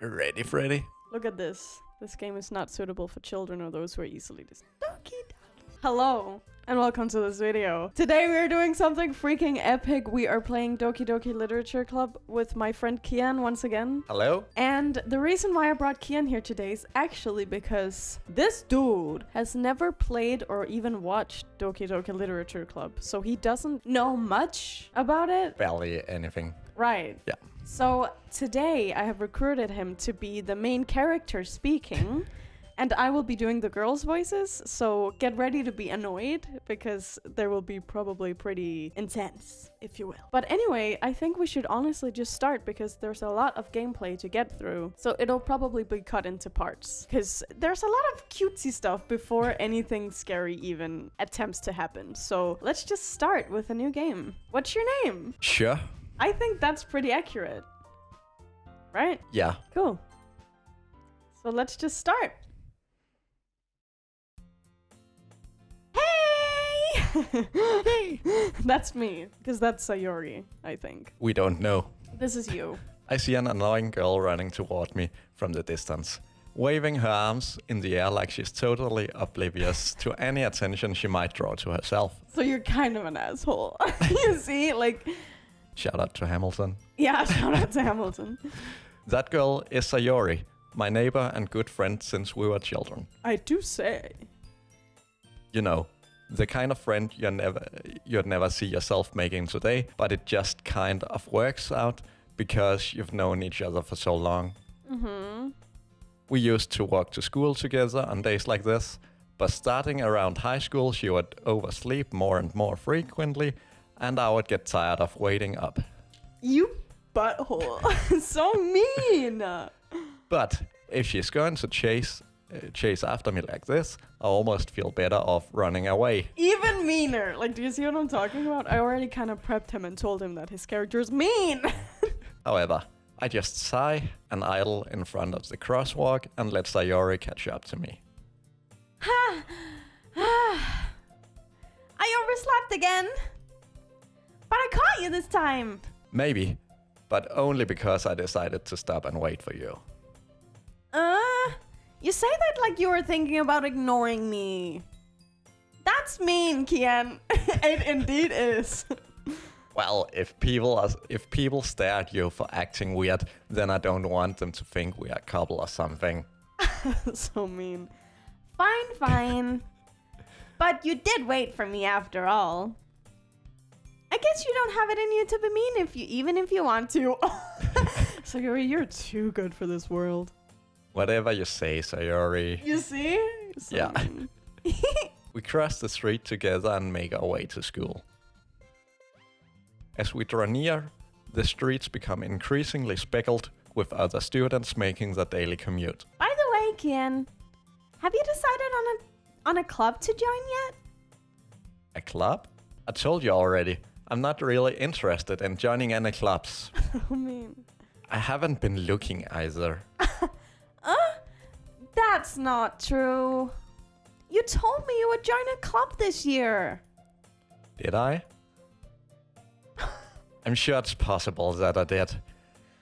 You ready, Freddy? Look at this. This game is not suitable for children or those who are easily Doki. Hello, and welcome to this video. Today we are doing something freaking epic. We are playing Doki Doki Literature Club with my friend Kian once again. Hello? And the reason why I brought Kian here today is actually because this dude has never played or even watched Doki Doki Literature Club. So he doesn't know much about it. Barely anything. Right. Yeah. So today I have recruited him to be the main character speaking, and I will be doing the girls' voices, so get ready to be annoyed, because there will be probably pretty intense, if you will. But anyway, I think we should honestly just start, because there's a lot of gameplay to get through, so it'll probably be cut into parts, because there's a lot of cutesy stuff before anything scary even attempts to happen. So let's just start with a new game. What's your name? Sure. I think that's pretty accurate. Right? Yeah. Cool. So let's just start. Hey! Hey! That's me, because that's Sayori, I think. We don't know. This is you. I see an annoying girl running toward me from the distance, waving her arms in the air like she's totally oblivious to any attention she might draw to herself. So you're kind of an asshole. You see, like... Shout out to Hamilton. Yeah, shout out to Hamilton. That girl is Sayori, my neighbor and good friend since we were children. I do say. You know, the kind of friend you'd never see yourself making today, but it just kind of works out because you've known each other for so long. Mm-hmm. We used to walk to school together on days like this, but starting around high school she would oversleep more and more frequently, and I would get tired of waiting up. You butthole. So mean. But if she's going to chase after me like this, I almost feel better off running away. Even meaner. Like, do you see what I'm talking about? I already kind of prepped him and told him that his character is mean. However, I just sigh and idle in front of the crosswalk and let Sayori catch up to me. Ha! I overslept again. But I caught you this time. Maybe, but only because I decided to stop and wait for you. You say that like you were thinking about ignoring me. That's mean, Kian. It indeed is. Well, if people stare at you for acting weird, then I don't want them to think we are a couple or something. So mean. Fine. But you did wait for me after all. I guess you don't have it in you to be mean even if you want to. Sayori, you're too good for this world. Whatever you say, Sayori. You see? So yeah. mean. We cross the street together and make our way to school. As we draw near, the streets become increasingly speckled with other students making their daily commute. By the way, Kian, have you decided on a club to join yet? A club? I told you already. I'm not really interested in joining any clubs. I mean... I haven't been looking either. That's not true. You told me you would join a club this year. Did I? I'm sure it's possible that I did.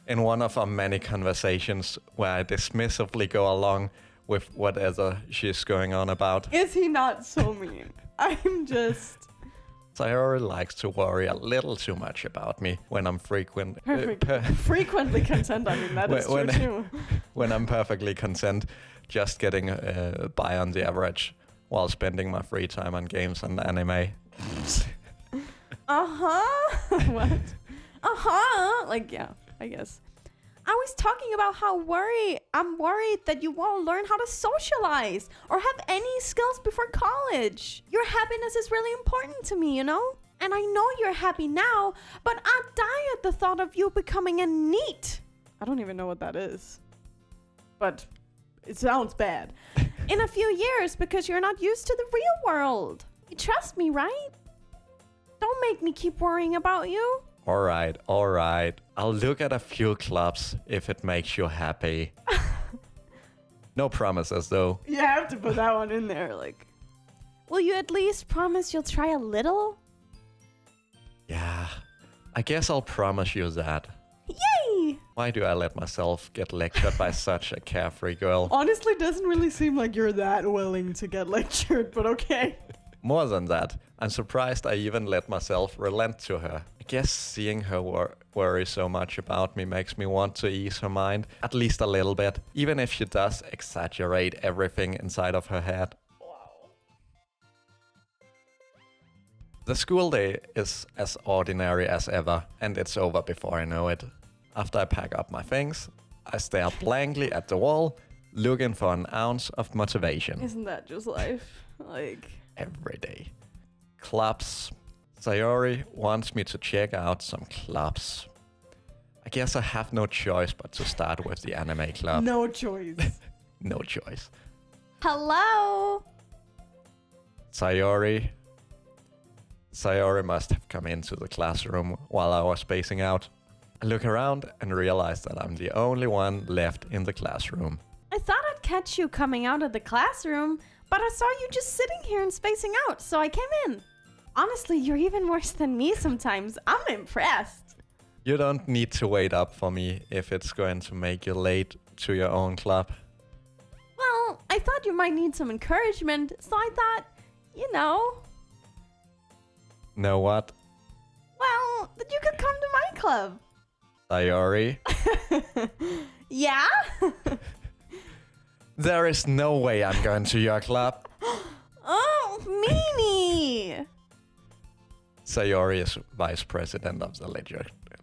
In one of our many conversations where I dismissively go along with whatever she's going on about. Is he not so mean? I'm just... Sayori likes to worry a little too much about me when I'm frequently content. I mean, that is true too. When I'm perfectly content, just getting by on the average while spending my free time on games and anime. What? Like, yeah, I guess. I was talking about how I'm worried that you won't learn how to socialize or have any skills before college. Your happiness is really important to me, you know? And I know you're happy now, but I die at the thought of you becoming a NEET. I don't even know what that is. But it sounds bad. In a few years, because you're not used to the real world. You trust me, right? Don't make me keep worrying about you. Alright. I'll look at a few clubs if it makes you happy. No promises, though. You have to put that one in there, like... Will you at least promise you'll try a little? Yeah, I guess I'll promise you that. Yay! Why do I let myself get lectured by such a carefree girl? Honestly, doesn't really seem like you're that willing to get lectured, but okay. More than that, I'm surprised I even let myself relent to her. I guess seeing her worry so much about me makes me want to ease her mind, at least a little bit, even if she does exaggerate everything inside of her head. The school day is as ordinary as ever, and it's over before I know it. After I pack up my things, I stare blankly at the wall, looking for an ounce of motivation. Isn't that just life? Like... Every day. Clubs. Sayori wants me to check out some clubs. I guess I have no choice but to start with the anime club. No choice. No choice. Hello? Sayori must have come into the classroom while I was spacing out. I look around and realize that I'm the only one left in the classroom. I thought I'd catch you coming out of the classroom, but I saw you just sitting here and spacing out, so I came in. Honestly, you're even worse than me sometimes. I'm impressed. You don't need to wait up for me if it's going to make you late to your own club. Well, I thought you might need some encouragement, so I thought, you know... Know what? Well, that you could come to my club. Sayori? Yeah? There is no way I'm going to your club. Oh, Mimi! Sayori is vice president of the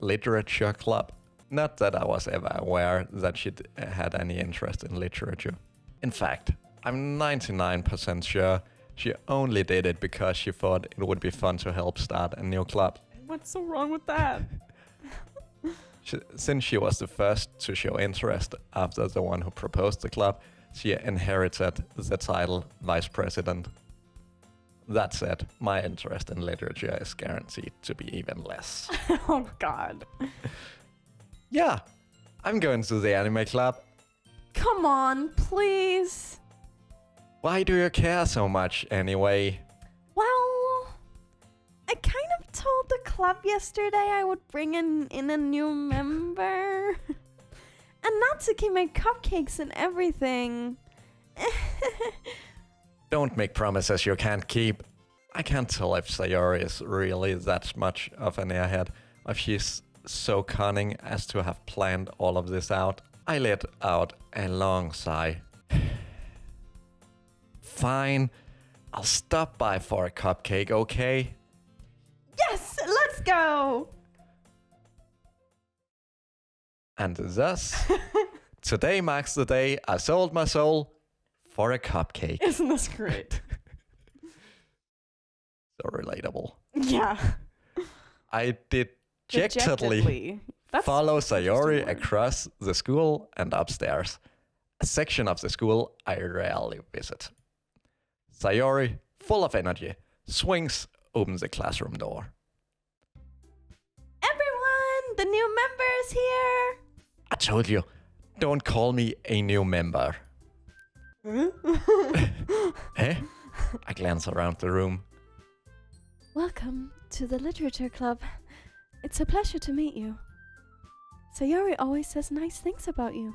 literature club. Not that I was ever aware that she had any interest in literature. In fact, I'm 99% sure she only did it because she thought it would be fun to help start a new club. What's so wrong with that? Since she was the first to show interest after the one who proposed the club, she inherited the title vice president. That said, my interest in literature is guaranteed to be even less. Oh, God. Yeah, I'm going to the anime club. Come on, please. Why do you care so much anyway? Well, I kind of told the club yesterday I would bring in a new member. And Natsuki made cupcakes and everything. Don't make promises you can't keep. I can't tell if Sayori is really that much of an airhead, or if she's so cunning as to have planned all of this out. I let out a long sigh. Fine, I'll stop by for a cupcake, okay? Yes, let's go! And thus, today marks the day I sold my soul for a cupcake. Isn't this great? So relatable. Yeah. I dejectedly follow Sayori across the school and upstairs, a section of the school I rarely visit. Sayori, full of energy, swings open the classroom door. Everyone, the new member is here. I told you, don't call me a new member. Eh? I glance around the room. Welcome to the literature club. It's a pleasure to meet you. Sayori always says nice things about you.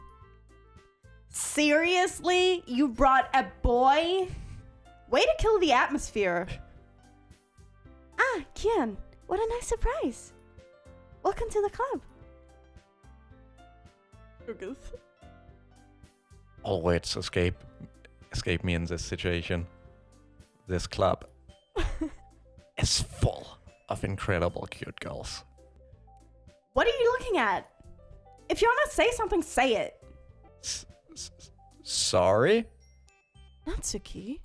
Seriously? You brought a boy? Way to kill the atmosphere. Ah, Kian, what a nice surprise. Welcome to the club. All words escape me in this situation. This club is full of incredible cute girls. What are you looking at? If you want to say something, say it. Sorry? Natsuki?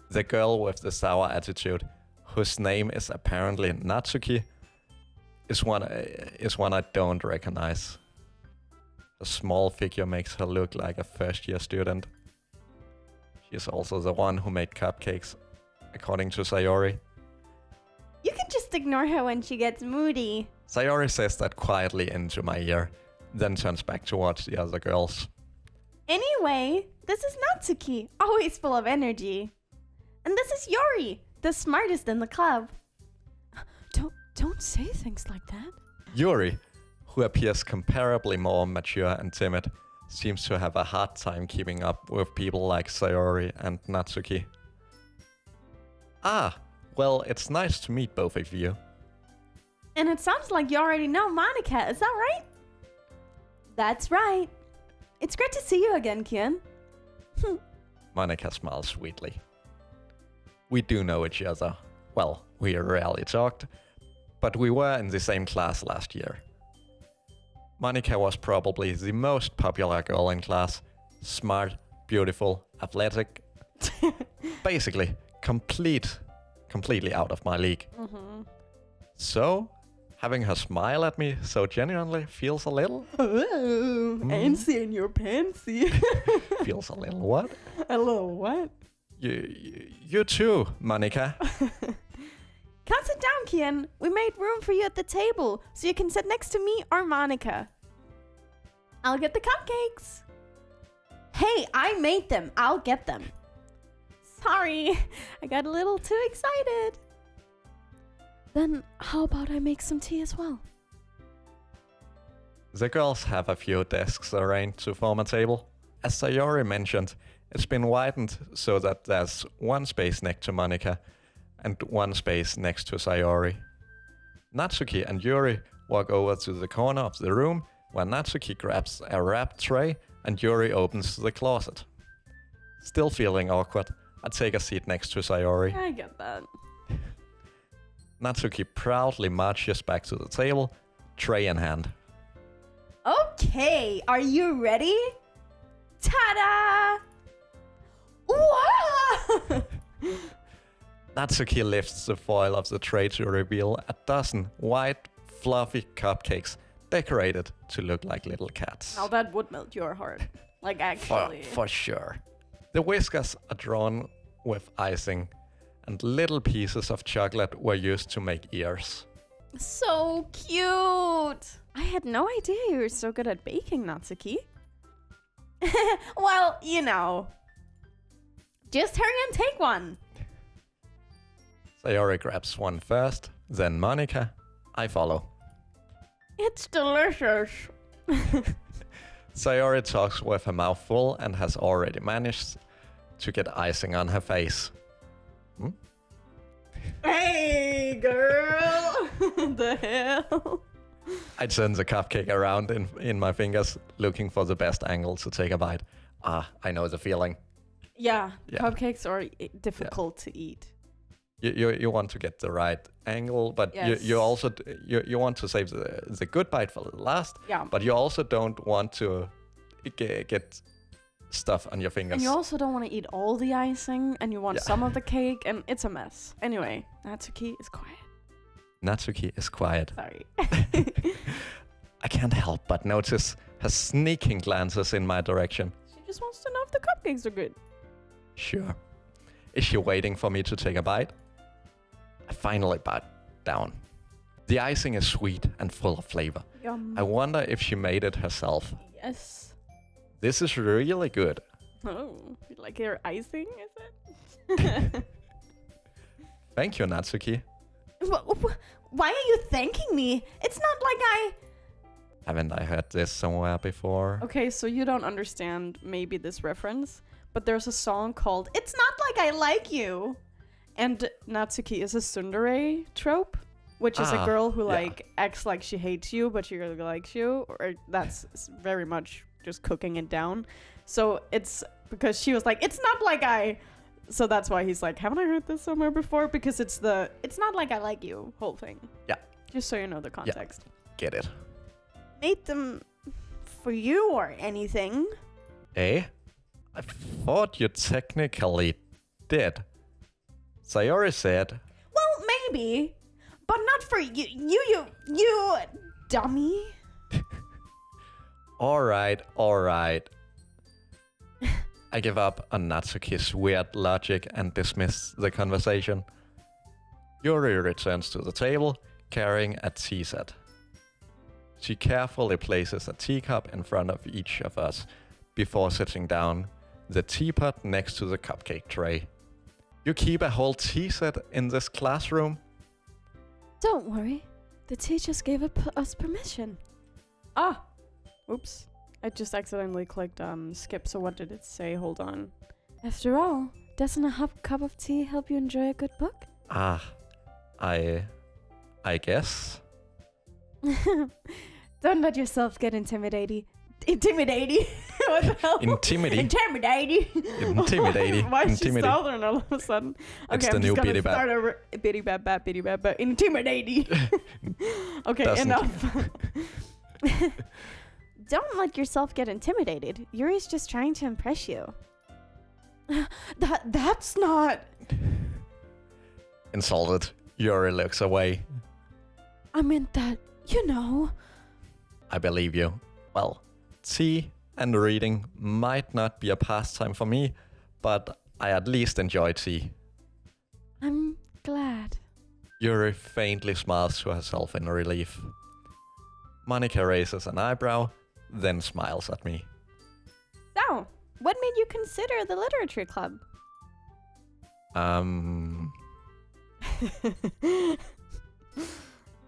The girl with the sour attitude, whose name is apparently Natsuki, is one I don't recognize. A small figure makes her look like a first-year student. She is also the one who made cupcakes, according to Sayori. You can just ignore her when she gets moody. Sayori says that quietly into my ear, then turns back towards the other girls. Anyway, this is Natsuki, always full of energy. And this is Yori, the smartest in the club. Don't say things like that. Yuri, who appears comparably more mature and timid, seems to have a hard time keeping up with people like Sayori and Natsuki. Ah, well, it's nice to meet both of you. And it sounds like you already know Monica, is that right? That's right. It's great to see you again, Kian. Monica smiles sweetly. We do know each other. Well, we rarely talked, but we were in the same class last year. Monica was probably the most popular girl in class. Smart, beautiful, athletic. Basically, completely out of my league. Mm-hmm. So, having her smile at me so genuinely feels a little... Antsy in your pantsy. feels a little what? A little what? You too, Monica. Come sit down, Kian. We made room for you at the table, so you can sit next to me or Monica. I'll get the cupcakes. Hey, I made them. I'll get them. Sorry, I got a little too excited. Then how about I make some tea as well? The girls have a few desks arranged to form a table. As Sayori mentioned, it's been widened so that there's one space next to Monica and one space next to Sayori. Natsuki and Yuri walk over to the corner of the room where Natsuki grabs a wrapped tray and Yuri opens the closet. Still feeling awkward, I take a seat next to Sayori. I get that. Natsuki proudly marches back to the table, tray in hand. Okay, are you ready? Ta-da! Wow! Natsuki lifts the foil of the tray to reveal a dozen white, fluffy cupcakes decorated to look like little cats. Now that would melt your heart. Like, actually. For sure. The whiskers are drawn with icing, and little pieces of chocolate were used to make ears. So cute! I had no idea you were so good at baking, Natsuki. Well, you know. Just hurry and take one. Sayori grabs one first, then Monica. I follow. It's delicious. Sayori talks with her mouth full and has already managed to get icing on her face. Hey, girl! The hell? I turn the cupcake around in my fingers, looking for the best angle to take a bite. I know the feeling. Yeah, Yeah. cupcakes are difficult to eat. You want to get the right angle, but Yes. you also you want to save the good bite for the last. Yeah. But you also don't want to get stuff on your fingers. And you also don't want to eat all the icing, and you want Yeah. some of the cake, and it's a mess. Anyway, Natsuki is quiet. Natsuki is quiet. Sorry. I can't help but notice her sneaking glances in my direction. She just wants to know if the cupcakes are good. Sure. Is she waiting for me to take a bite? I finally bite down. The icing is sweet and full of flavor. Yum. I wonder if she made it herself. Yes. This is really good. Oh, you like your icing, is it? Thank you, Natsuki. Why are you thanking me? It's not like I... Haven't I heard this somewhere before? Okay, so you don't understand maybe this reference, but there's a song called It's Not Like I Like You. And Natsuki is a tsundere trope, which is a girl who yeah. acts like she hates you, but she really likes you. Or that's very much just cooking it down. So it's because she was like, it's not like I... So that's why he's like, haven't I heard this somewhere before? Because it's not like I like you whole thing. Yeah. Just so you know the context. Get it. Made them for you or anything. Eh? I thought you technically did. Sayori said... Well, maybe, but not for you. You dummy. Alright. I give up on Natsuki's weird logic and dismiss the conversation. Yuri returns to the table, carrying a tea set. She carefully places a teacup in front of each of us before sitting down, the teapot next to the cupcake tray. You keep a whole tea set in this classroom? Don't worry. The teachers gave us permission. Ah! Oops. I just accidentally clicked skip, so what did it say? Hold on. After all, doesn't a hot cup of tea help you enjoy a good book? I guess. Don't let yourself get intimidating. Intimidating? What the hell? Intimidating. Intimidating. Why is she southern all of a sudden? It's Okay, the I'm new just gonna bitty bap. start over. Bitty bap bap, bitty bap bap. Intimidating. Okay, enough. Don't let yourself get intimidated. Yuri's just trying to impress you. That's not... Insulted, Yuri looks away. I meant that, you know. I believe you. Well, tea and reading might not be a pastime for me, but I at least enjoy tea. I'm glad. Yuri faintly smiles to herself in relief. Monica raises an eyebrow, then smiles at me. So, what made you consider the literature club? I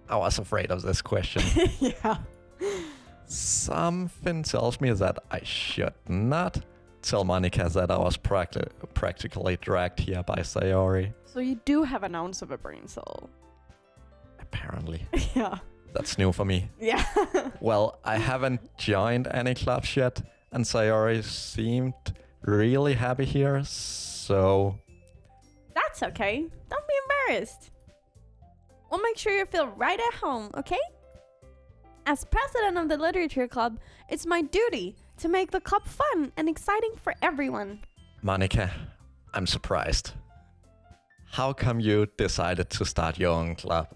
was afraid of this question. Yeah. Something tells me that I should not tell Monica that I was practically dragged here by Sayori. So you do have an ounce of a brain cell. Apparently. Yeah. That's new for me. Yeah. Well, I haven't joined any clubs yet, and Sayori seemed really happy here, so... That's okay. Don't be embarrassed. We'll make sure you feel right at home, okay? As president of the literature club, it's my duty to make the club fun and exciting for everyone. Monica, I'm surprised. How come you decided to start your own club?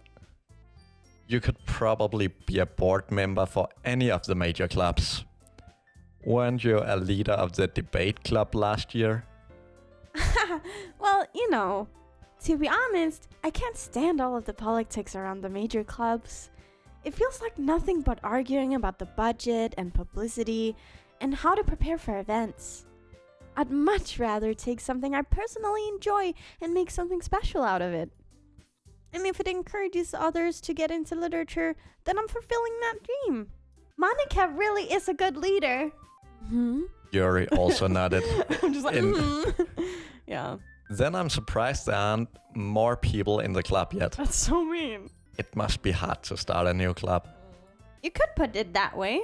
You could probably be a board member for any of the major clubs. Weren't you a leader of the debate club last year? Well, you know, to be honest, I can't stand all of the politics around the major clubs. It feels like nothing but arguing about the budget and publicity and how to prepare for events. I'd much rather take something I personally enjoy and make something special out of it. And if it encourages others to get into literature, then I'm fulfilling that dream. Monica really is a good leader. Yuri also nodded. I'm just like, Yeah. Then I'm surprised there aren't more people in the club yet. That's so mean. It must be hard to start a new club. You could put it that way.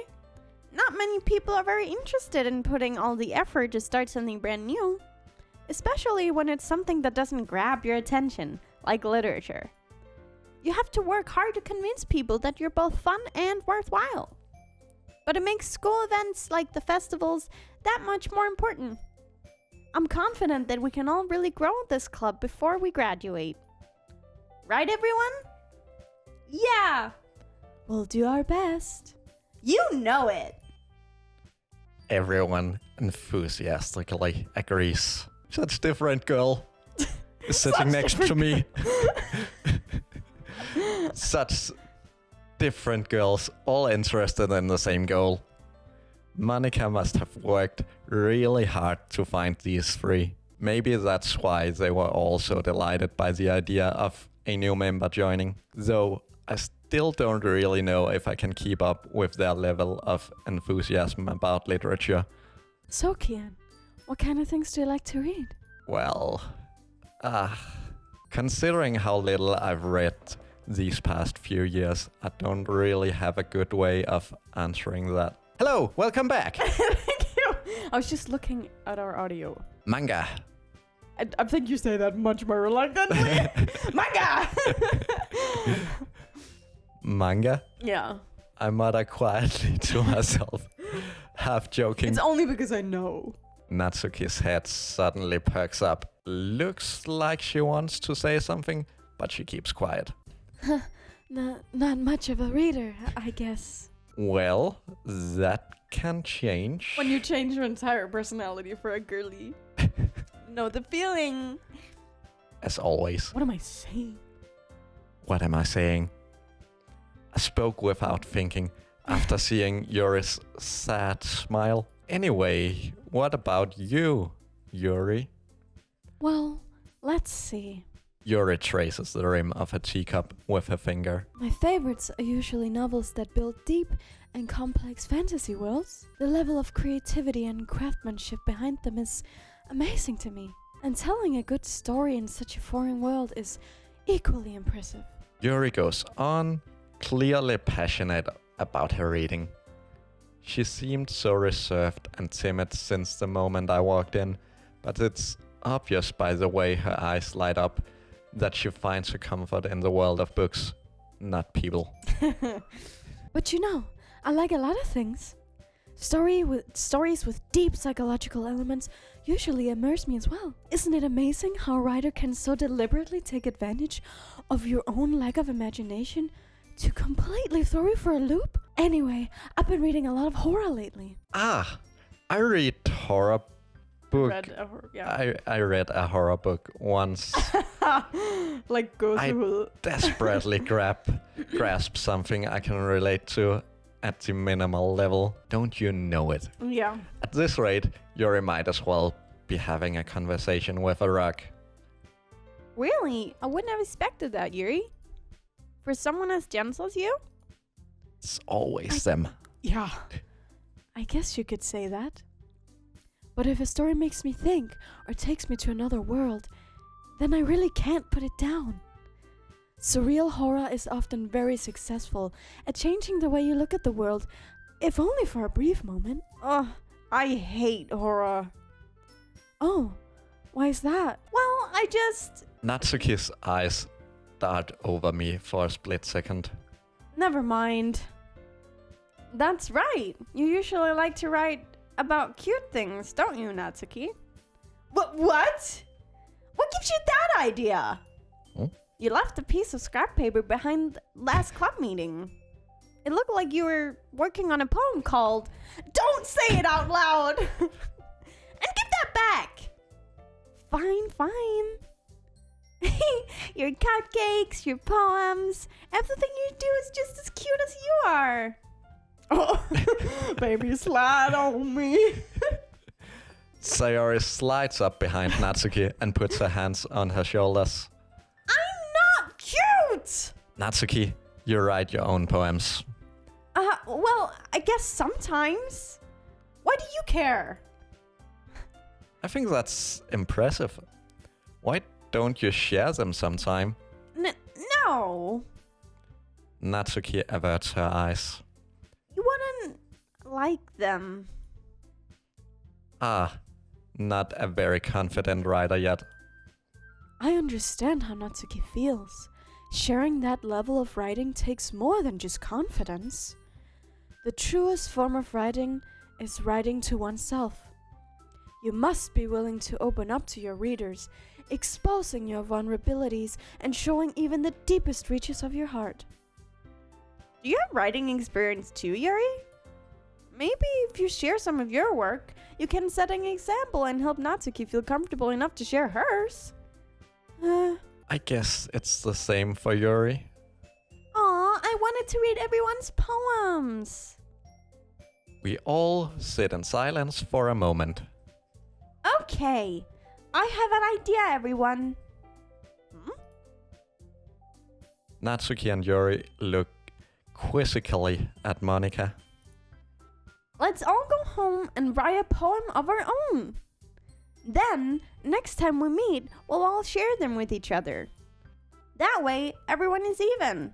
Not many people are very interested in putting all the effort to start something brand new. Especially when it's something that doesn't grab your attention, like literature. You have to work hard to convince people that you're both fun and worthwhile. But it makes school events like the festivals that much more important. I'm confident that we can all really grow this club before we graduate. Right, everyone? Yeah! We'll do our best. You know it! Everyone enthusiastically agrees. Such different girl is sitting next to me. Such different girls, all interested in the same goal. Monica must have worked really hard to find these three. Maybe that's why they were all so delighted by the idea of a new member joining. Though I still don't really know if I can keep up with their level of enthusiasm about literature. So, Kian, what kind of things do you like to read? Well, considering how little I've read these past few years, I don't really have a good way of answering that. Hello, welcome back. Thank you. I was just looking at our audio. Manga. I think you say that much more reluctantly. Manga! Manga? Yeah. I mutter quietly to myself, half joking. It's only because I know. Natsuki's head suddenly perks up. Looks like she wants to say something, but she keeps quiet. Not much of a reader, I guess. Well, that can change. When you change your entire personality for a girly. Know the feeling. As always. What am I saying? What am I saying? I spoke without thinking after seeing Yuri's sad smile. Anyway, what about you, Yuri? Well, let's see. Yuri traces the rim of a teacup with her finger. My favorites are usually novels that build deep and complex fantasy worlds. The level of creativity and craftsmanship behind them is amazing to me. And telling a good story in such a foreign world is equally impressive. Yuri goes on, clearly passionate about her reading. She seemed so reserved and timid since the moment I walked in, but it's obvious by the way her eyes light up that she finds her comfort in the world of books, not people. But you know, I like a lot of things. Stories with deep psychological elements usually immerse me as well. Isn't it amazing how a writer can so deliberately take advantage of your own lack of imagination to completely throw you for a loop? Anyway, I've been reading a lot of horror lately. I read horror book. I read a horror book once. Like go through. I desperately grasp something I can relate to at the minimal level. Don't you know it? Yeah. At this rate, Yuri might as well be having a conversation with a rock. Really? I wouldn't have expected that, Yuri. For someone as gentle as you? It's always them. Yeah. I guess you could say that. But if a story makes me think or takes me to another world, then I really can't put it down. Surreal horror is often very successful at changing the way you look at the world, if only for a brief moment. Ugh, I hate horror. Oh, why is that? Well, I just... Natsuki's eyes dart over me for a split second. Never mind. That's right. You usually like to write about cute things, don't you, Natsuki? What? What gives you that idea? Hmm? You left a piece of scrap paper behind last club meeting. It looked like you were working on a poem called Don't Say It Out Loud! And give that back! Fine. Your cupcakes, your poems, everything you do is just as cute as you are. Oh, baby, slide on me. Sayori slides up behind Natsuki and puts her hands on her shoulders. I'm not cute! Natsuki, you write your own poems. Well, I guess sometimes. Why do you care? I think that's impressive. Why don't you share them sometime? No. Natsuki averts her eyes. You wouldn't like them. Not a very confident writer yet. I understand how Natsuki feels. Sharing that level of writing takes more than just confidence. The truest form of writing is writing to oneself. You must be willing to open up to your readers, exposing your vulnerabilities and showing even the deepest reaches of your heart. Do you have writing experience too, Yuri? Maybe if you share some of your work, you can set an example and help Natsuki feel comfortable enough to share hers. I guess it's the same for Yuri. Aw, I wanted to read everyone's poems. We all sit in silence for a moment. Okay, I have an idea, everyone. Natsuki and Yuri look quizzically at Monika. Let's all go home and write a poem of our own. Then, next time we meet, we'll all share them with each other. That way, everyone is even.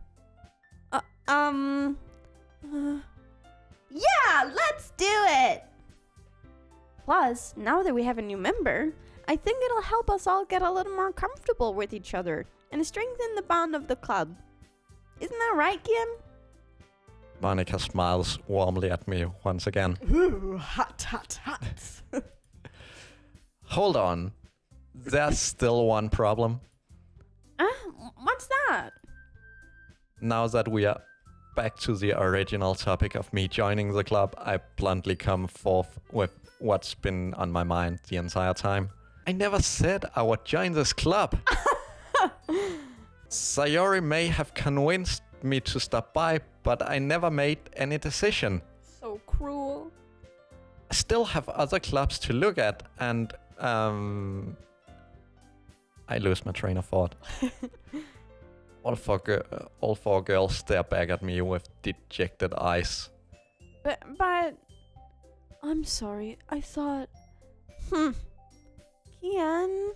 Yeah, let's do it! Plus, now that we have a new member, I think it'll help us all get a little more comfortable with each other and strengthen the bond of the club. Isn't that right, Kian? Monika smiles warmly at me once again. Ooh, hot. Hold on. There's still one problem. What's that? Now that we are back to the original topic of me joining the club, I bluntly come forth with what's been on my mind the entire time. I never said I would join this club. Sayori may have convinced me to stop by, but I never made any decision. So cruel. I still have other clubs to look at, and I lose my train of thought. All four girls stare back at me with dejected eyes. But I'm sorry. I thought. Kian.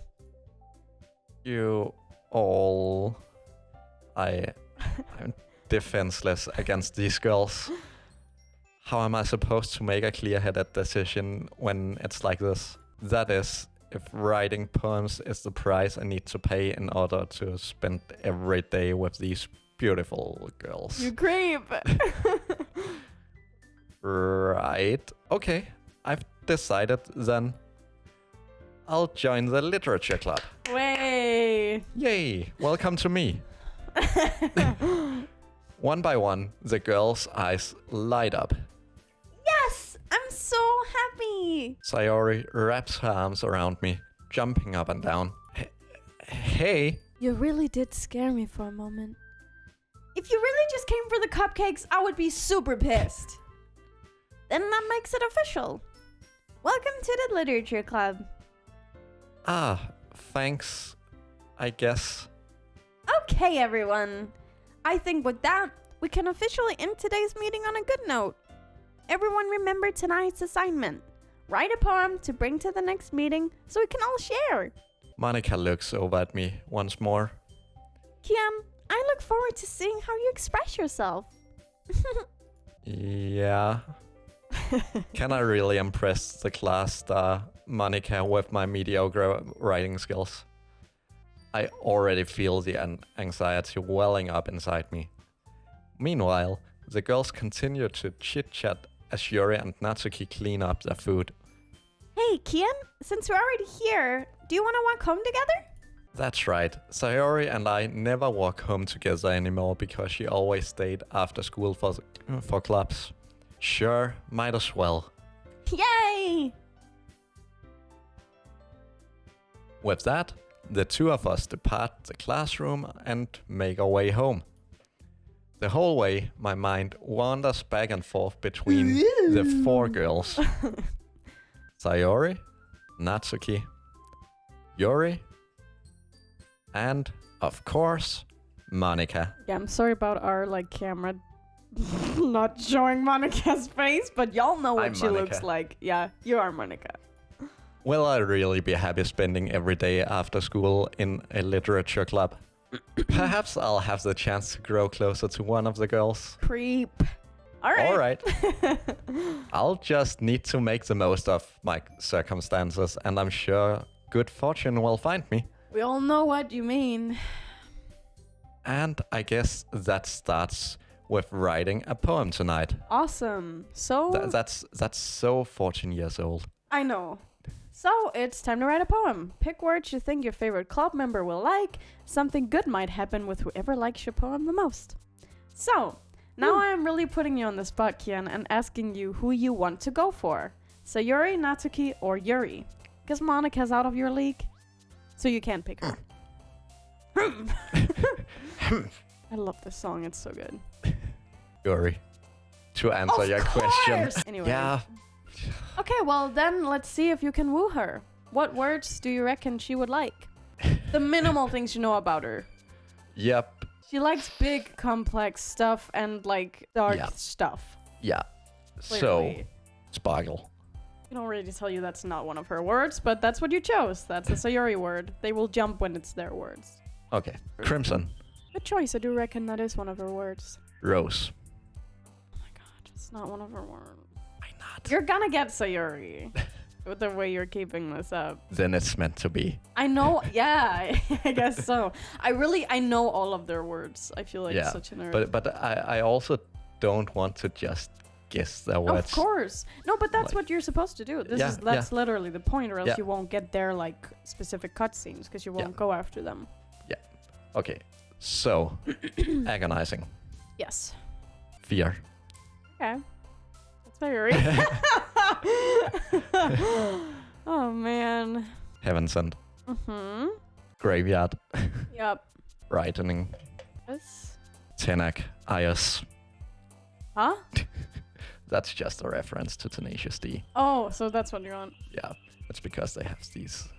You all... I'm defenseless against these girls. How am I supposed to make a clear-headed decision when it's like this? That is, if writing poems is the price I need to pay in order to spend every day with these beautiful girls. You creep. Right. Okay. I've decided then. I'll join the literature club. Way. Yay! Welcome to me. One by one, the girls' eyes light up. Yes! I'm so happy. Sayori wraps her arms around me, jumping up and down. Hey! You really did scare me for a moment. If you really just came for the cupcakes, I would be super pissed. Then that makes it official. Welcome to the literature club. Ah, thanks, I guess. Okay, everyone. I think with that, we can officially end today's meeting on a good note. Everyone remember tonight's assignment. Write a poem to bring to the next meeting so we can all share. Monica looks over at me once more. Kian, I look forward to seeing how you express yourself. Yeah. Can I really impress the class star, Monica, with my mediocre writing skills? I already feel the anxiety welling up inside me. Meanwhile, the girls continue to chit-chat as Yuri and Natsuki clean up their food. Hey, Kian, since we're already here, do you want to walk home together? That's right. Sayori and I never walk home together anymore because she always stayed after school for clubs. Sure, might as well. Yay! With that, the two of us depart the classroom and make our way home. The whole way, my mind wanders back and forth between the four girls. Sayori, Natsuki, Yuri, and, of course, Monica. Yeah, I'm sorry about our camera not showing Monica's face, but y'all know what I'm she Monica. looks like. Yeah, you are Monica. Will I really be happy spending every day after school in a literature club? Perhaps I'll have the chance to grow closer to one of the girls. Creep. All right. All right. I'll just need to make the most of my circumstances, and I'm sure good fortune will find me. We all know what you mean. And I guess that starts with writing a poem tonight. Awesome. So That's so 14 years old. I know. So it's time to write a poem. Pick words you think your favorite club member will like. Something good might happen with whoever likes your poem the most. So now I am really putting you on the spot, Kian, and asking you who you want to go for. Sayori, Natsuki, or Yuri. Because Monica's out of your league, so you can't pick her. I love this song. It's so good. Yuri, to answer your question. Anyway. Yeah. Okay, well then let's see if you can woo her. What words do you reckon she would like? The minimal things you know about her. Yep. She likes big, complex stuff and dark stuff. Yeah. Clearly. So, sparkle. I can already tell you that's not one of her words, but that's what you chose. That's a Sayori word. They will jump when it's their words. Okay. Crimson. Good choice. I do reckon that is one of her words. Rose. Oh my god, it's not one of her words. Why not? You're gonna get Sayori. With the way you're keeping this up. Then it's meant to be. I know, yeah, I guess so. I know all of their words. I feel like such a nerd. But I also don't want to just guess their words. Of course. No, but that's what you're supposed to do. That's literally the point, or else you won't get their specific cutscenes because you won't go after them. Yeah. Okay. So, agonizing. Yes. Fear. Okay. That's Sayori. Oh man. Heaven sent. Mm-hmm. Graveyard. Yep. Brightening. Yes. Tenak. Ias. Huh? That's just a reference to Tenacious D. Oh, so that's what you're on. Yeah. It's because they have these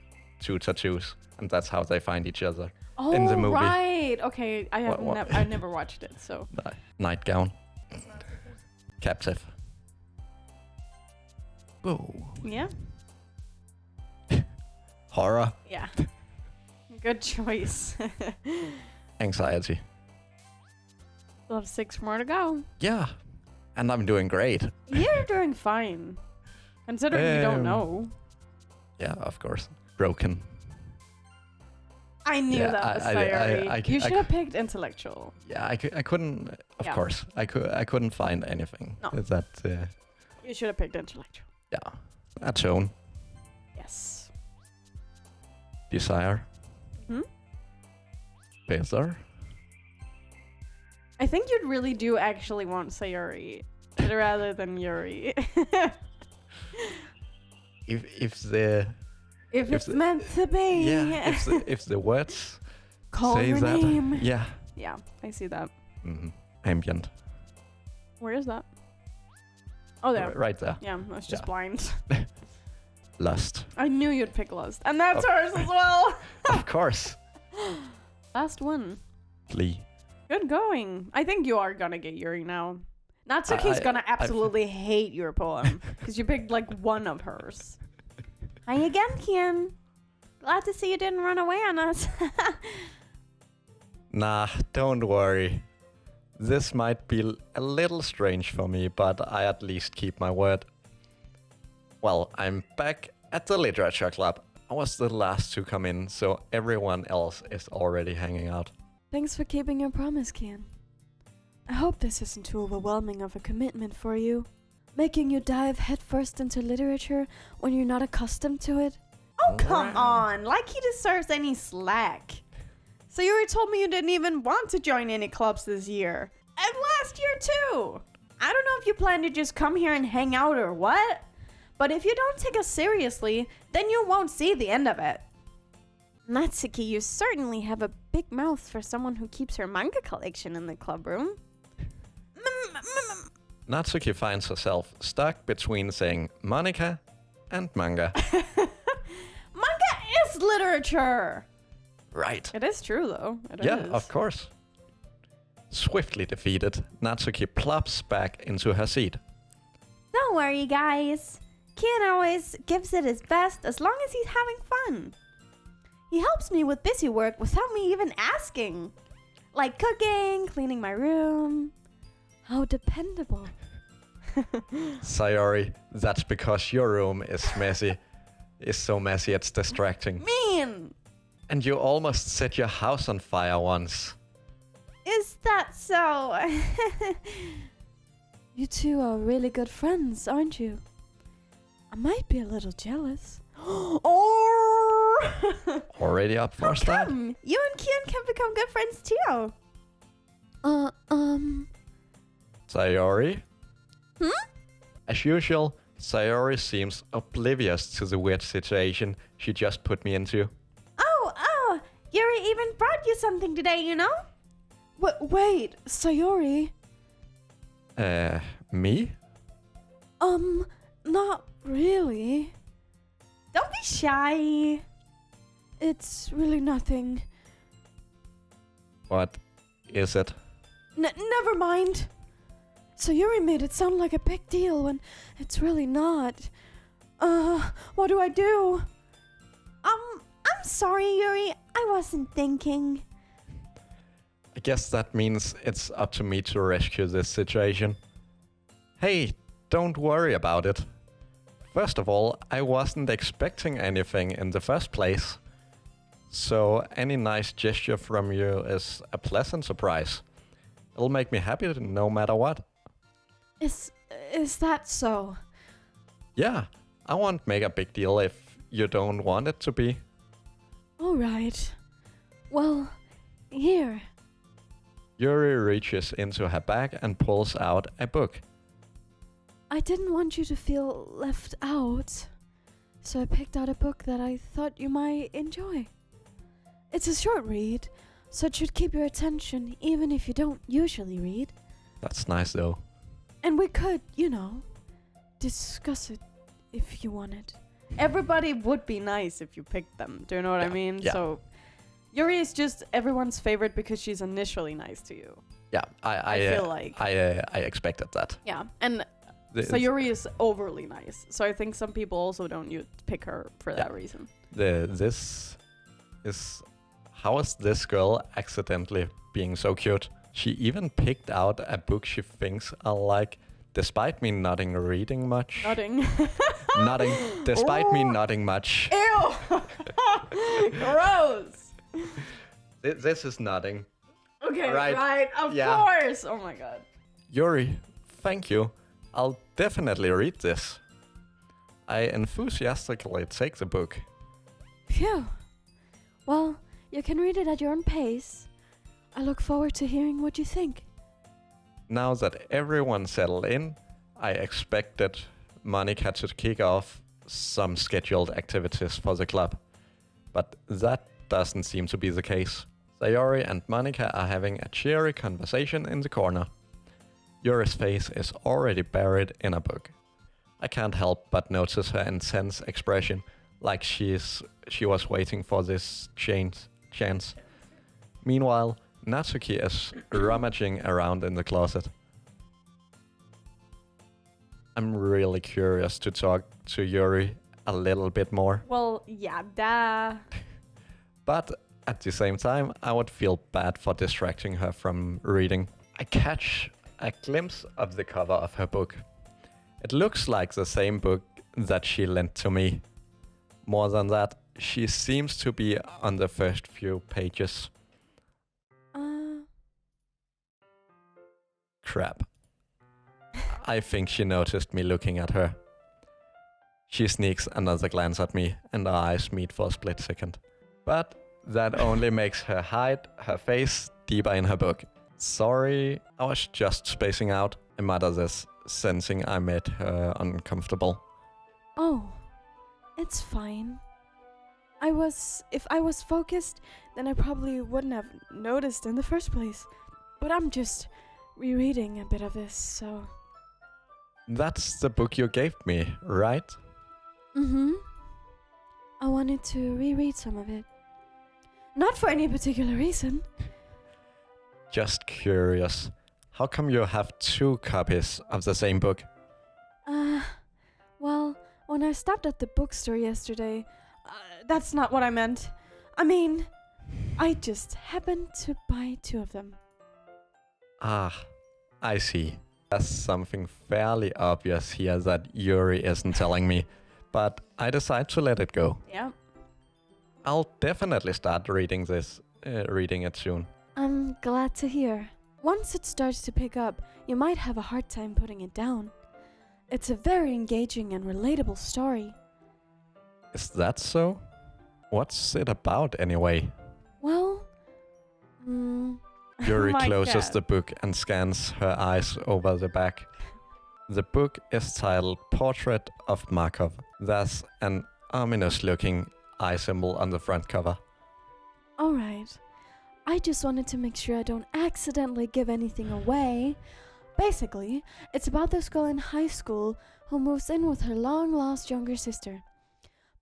two tattoos, and that's how they find each other. Oh, In the movie. right. Okay, I have What? I never watched it, so. Nightgown. Captive. Whoa. Yeah. Horror. Yeah. Good choice. Anxiety. Still have 6 more to go. Yeah. And I'm doing great. You're doing fine. Considering you don't know. Yeah, of course. Broken. I knew Yeah, that was I- Sayori. You should I- have picked intellectual. Yeah, I couldn't. Of Yeah. course, I couldn't find anything No. that. You should have picked intellectual. Yeah, atone, Yes. desire, Hmm? better. I think you'd really do actually want Sayori rather than Yuri. If the If it's the- meant to be. yeah if the words Call say your that, name. yeah. Yeah, I see that. Ambient. Where is that? Oh, there. Right there. Yeah, I was just Yeah. blind. Lust. I knew you'd pick Lust. And that's Of- hers as well. Of course. Last one. Glee. Good going. I think you are gonna get Yuri now. Natsuki's gonna absolutely hate your poem because you picked like one of hers. Hi again, Kian. Glad to see you didn't run away on us. Nah, don't worry. This might be a little strange for me, but I at least keep my word. Well, I'm back at the literature club. I was the last to come in, so everyone else is already hanging out. Thanks for keeping your promise, Kian. I hope this isn't too overwhelming of a commitment for you, making you dive headfirst into literature when you're not accustomed to it. Oh, come on! Like he deserves any slack. So you already told me you didn't even want to join any clubs this year. And last year too! I don't know if you plan to just come here and hang out or what, but if you don't take us seriously, then you won't see the end of it. Natsuki, you certainly have a big mouth for someone who keeps her manga collection in the club room. Natsuki finds herself stuck between saying Monica and manga. Manga is literature! Right. It is true, though. It Yeah, is. of course. Swiftly defeated, Natsuki plops back into her seat. Don't worry, guys. Kian always gives it his best as long as he's having fun. He helps me with busy work without me even asking. Like cooking, cleaning my room. How dependable. Sayori, that's because your room is messy. Is so messy it's distracting. Mean! And you almost set your house on fire once. Is that so? You two are really good friends, aren't you? I might be a little jealous. Oh! Already up for a start? Come, you and Kian can become good friends too. Sayori? Hmm? As usual, Sayori seems oblivious to the weird situation she just put me into. Oh, Yuri even brought you something today, you know? Wait, Sayori? Me? Not really. Don't be shy. It's really nothing. What is it? Never mind. Sayuri made it sound like a big deal when it's really not. What do I do? I'm sorry, Yuri. I wasn't thinking. I guess that means it's up to me to rescue this situation. Hey, don't worry about it. First of all, I wasn't expecting anything in the first place. So any nice gesture from you is a pleasant surprise. It'll make me happy no matter what. Is that so? Yeah, I won't make a big deal if you don't want it to be. All right. Well, here. Yuri reaches into her bag and pulls out a book. I didn't want you to feel left out, so I picked out a book that I thought you might enjoy. It's a short read, so it should keep your attention even if you don't usually read. That's nice though. And we could, discuss it if you wanted. everybody would be nice if you picked them. Do you know what I mean? Yeah. So Yuri is just everyone's favorite because she's initially nice to you. Yeah, I feel like. I expected that. Yeah, and This, so Yuri is overly nice. So I think some people also don't pick her for that reason. this is how is this girl accidentally being so cute? She even picked out a book she thinks I like, despite me not reading much. Nothing. Nodding, despite me Oh. nodding much. Ew! Gross! This is nodding. Okay, Right. right, of Yeah. course! Oh my god. Yuri, thank you. I'll definitely read this. I enthusiastically take the book. Phew. Well, you can read it at your own pace. I look forward to hearing what you think. Now that everyone settled in, I expected Monica to kick off some scheduled activities for the club. But that doesn't seem to be the case. Sayori and Monica are having a cheery conversation in the corner. Yuri's face is already buried in a book. I can't help but notice her intense expression, like she was waiting for this chance. Meanwhile, Natsuki is rummaging around in the closet. I'm really curious to talk to Yuri a little bit more, Well, yeah, duh. but at the same time, I would feel bad for distracting her from reading. I catch a glimpse of the cover of her book. It looks like the same book that she lent to me. More than that, she seems to be on the first few pages. Crap. I think she noticed me looking at her. She sneaks another glance at me, and our eyes meet for a split second. But that only makes her hide her face deeper in her book. Sorry, I was just spacing out. I mutter this, sensing I made her uncomfortable. Oh, it's fine. If I was focused, then I probably wouldn't have noticed in the first place. But I'm just rereading a bit of this, so... That's the book you gave me, right? Mm-hmm. I wanted to reread some of it. Not for any particular reason. Just curious. How come you have 2 copies of the same book? Well, when I stopped at the bookstore yesterday, That's not what I meant. I mean, I just happened to buy 2 of them. Ah, I see. There's something fairly obvious here that Yuri isn't telling me, but I decide to let it go. yeah. I'll definitely start reading it soon. I'm glad to hear. Once it starts to pick up, you might have a hard time putting it down. It's a very engaging and relatable story. Is that so? What's it about anyway? Well, Yuri my closes God. the book and scans her eyes over the back. The book is titled Portrait of Markov. There's an ominous-looking eye symbol on the front cover. alright. I just wanted to make sure I don't accidentally give anything away. Basically, it's about this girl in high school who moves in with her long-lost younger sister.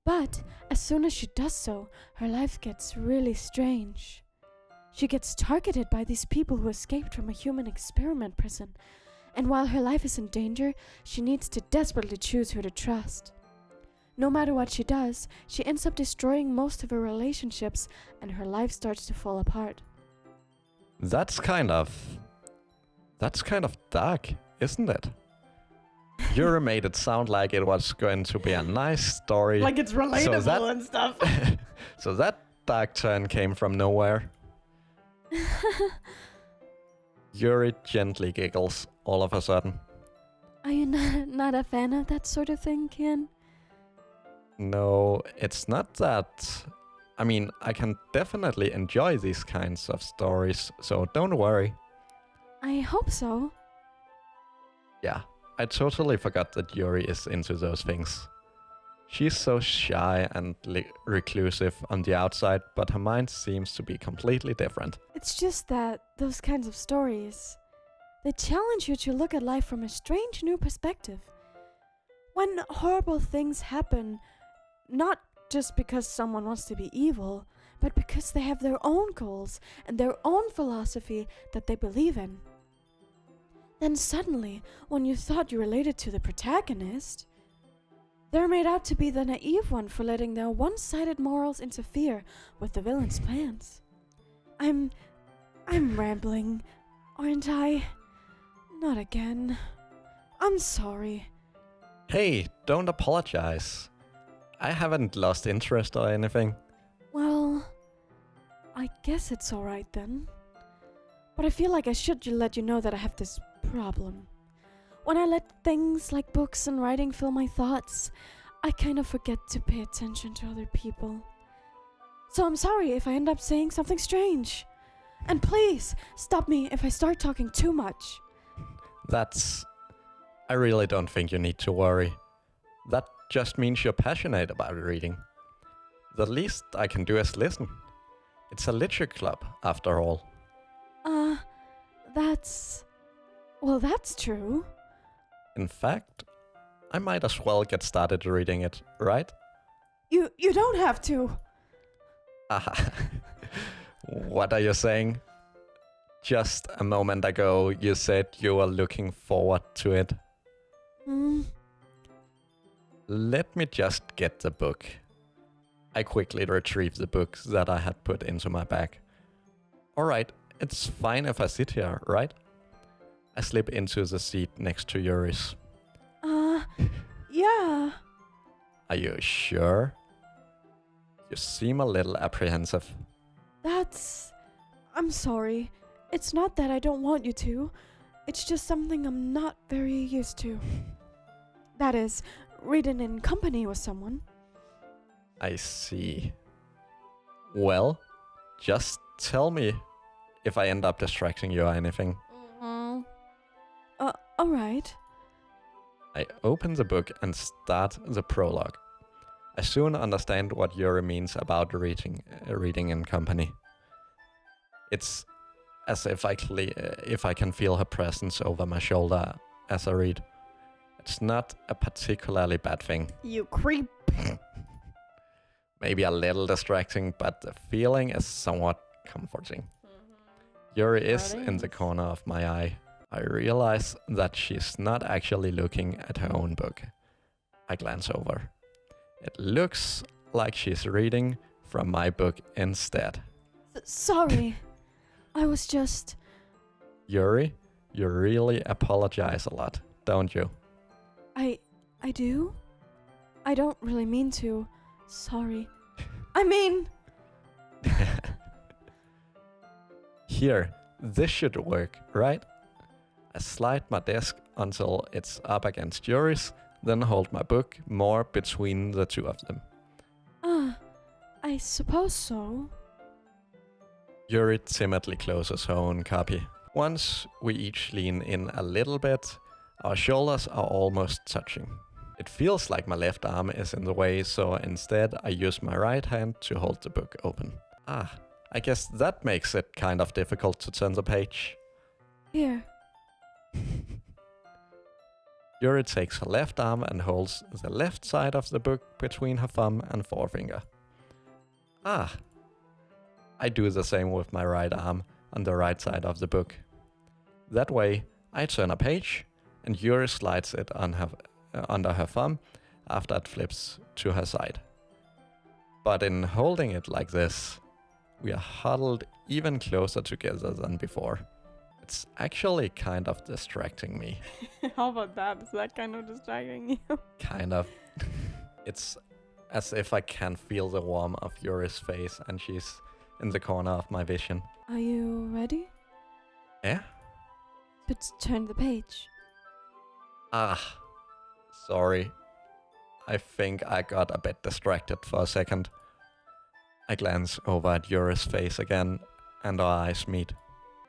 But as soon as she does so, her life gets really strange. She gets targeted by these people who escaped from a human experiment prison, and while her life is in danger, she needs to desperately choose who to trust. No matter what she does, she ends up destroying most of her relationships, and her life starts to fall apart. That's kind of dark, isn't it? Yuri made it sound like it was going to be a nice story. Like it's relatable that- and stuff. So that dark turn came from nowhere. Yuri gently giggles all of a sudden. Are you not a fan of that sort of thing, Kian? No, it's not that. I mean, I can definitely enjoy these kinds of stories, so don't worry. I hope so. Yeah, I totally forgot that Yuri is into those things. She's so shy and reclusive on the outside, but her mind seems to be completely different. It's just that those kinds of stories, they challenge you to look at life from a strange new perspective. When horrible things happen, Not just because someone wants to be evil, but because they have their own goals and their own philosophy that they believe in. Then suddenly, when you thought you related to the protagonist, they're made out to be the naive one for letting their one-sided morals interfere with the villain's plans. I'm rambling, aren't I? Not again. I'm sorry. Hey, don't apologize. I haven't lost interest or anything. Well, I guess it's alright then. But I feel like I should let you know that I have this problem. When I let things like books and writing fill my thoughts, I kind of forget to pay attention to other people. So I'm sorry if I end up saying something strange. And please, stop me if I start talking too much. I really don't think you need to worry. That just means you're passionate about reading. The least I can do is listen. It's a literature club, after all. That's true. In fact, I might as well get started reading it, right? You don't have to. Ah, what are you saying? Just a moment ago, you said you were looking forward to it. Let me just get the book. I quickly retrieved the book that I had put into my bag. Alright, it's fine if I sit here, right? I slip into the seat next to Yuri's. Yeah. Are you sure? You seem a little apprehensive. I'm sorry. It's not that I don't want you to. It's just something I'm not very used to. That is, reading in company with someone. I see. Well, just tell me if I end up distracting you or anything. Alright. I open the book and start the prologue. I soon understand what Yuri means about reading in company. It's as if I can feel her presence over my shoulder as I read. It's not a particularly bad thing. You creep. Maybe a little distracting, but the feeling is somewhat comforting. Yuri is in the corner of my eye. I realize that she's not actually looking at her own book. I glance over. It looks like she's reading from my book instead. Sorry. I was just... Yuri, you really apologize a lot, don't you? I do? I don't really mean to. Sorry. I mean... Here, this should work, right? I slide my desk until it's up against Yuri's, then hold my book more between the two of them. I suppose so. Yuri timidly closes her own copy. Once we each lean in a little bit, our shoulders are almost touching. It feels like my left arm is in the way, so instead I use my right hand to hold the book open. I guess that makes it kind of difficult to turn the page. Here. Yuri takes her left arm and holds the left side of the book between her thumb and forefinger. I do the same with my right arm on the right side of the book. That way, I turn a page, and Yuri slides it on under her thumb after it flips to her side. But in holding it like this, we are huddled even closer together than before. It's actually kind of distracting me. How about that? Is that kind of distracting you? Kind of. It's as if I can feel the warmth of Yuri's face and she's in the corner of my vision. Are you ready? Yeah? To turn the page. Sorry. I think I got a bit distracted for a second. I glance over at Yuri's face again, and our eyes meet.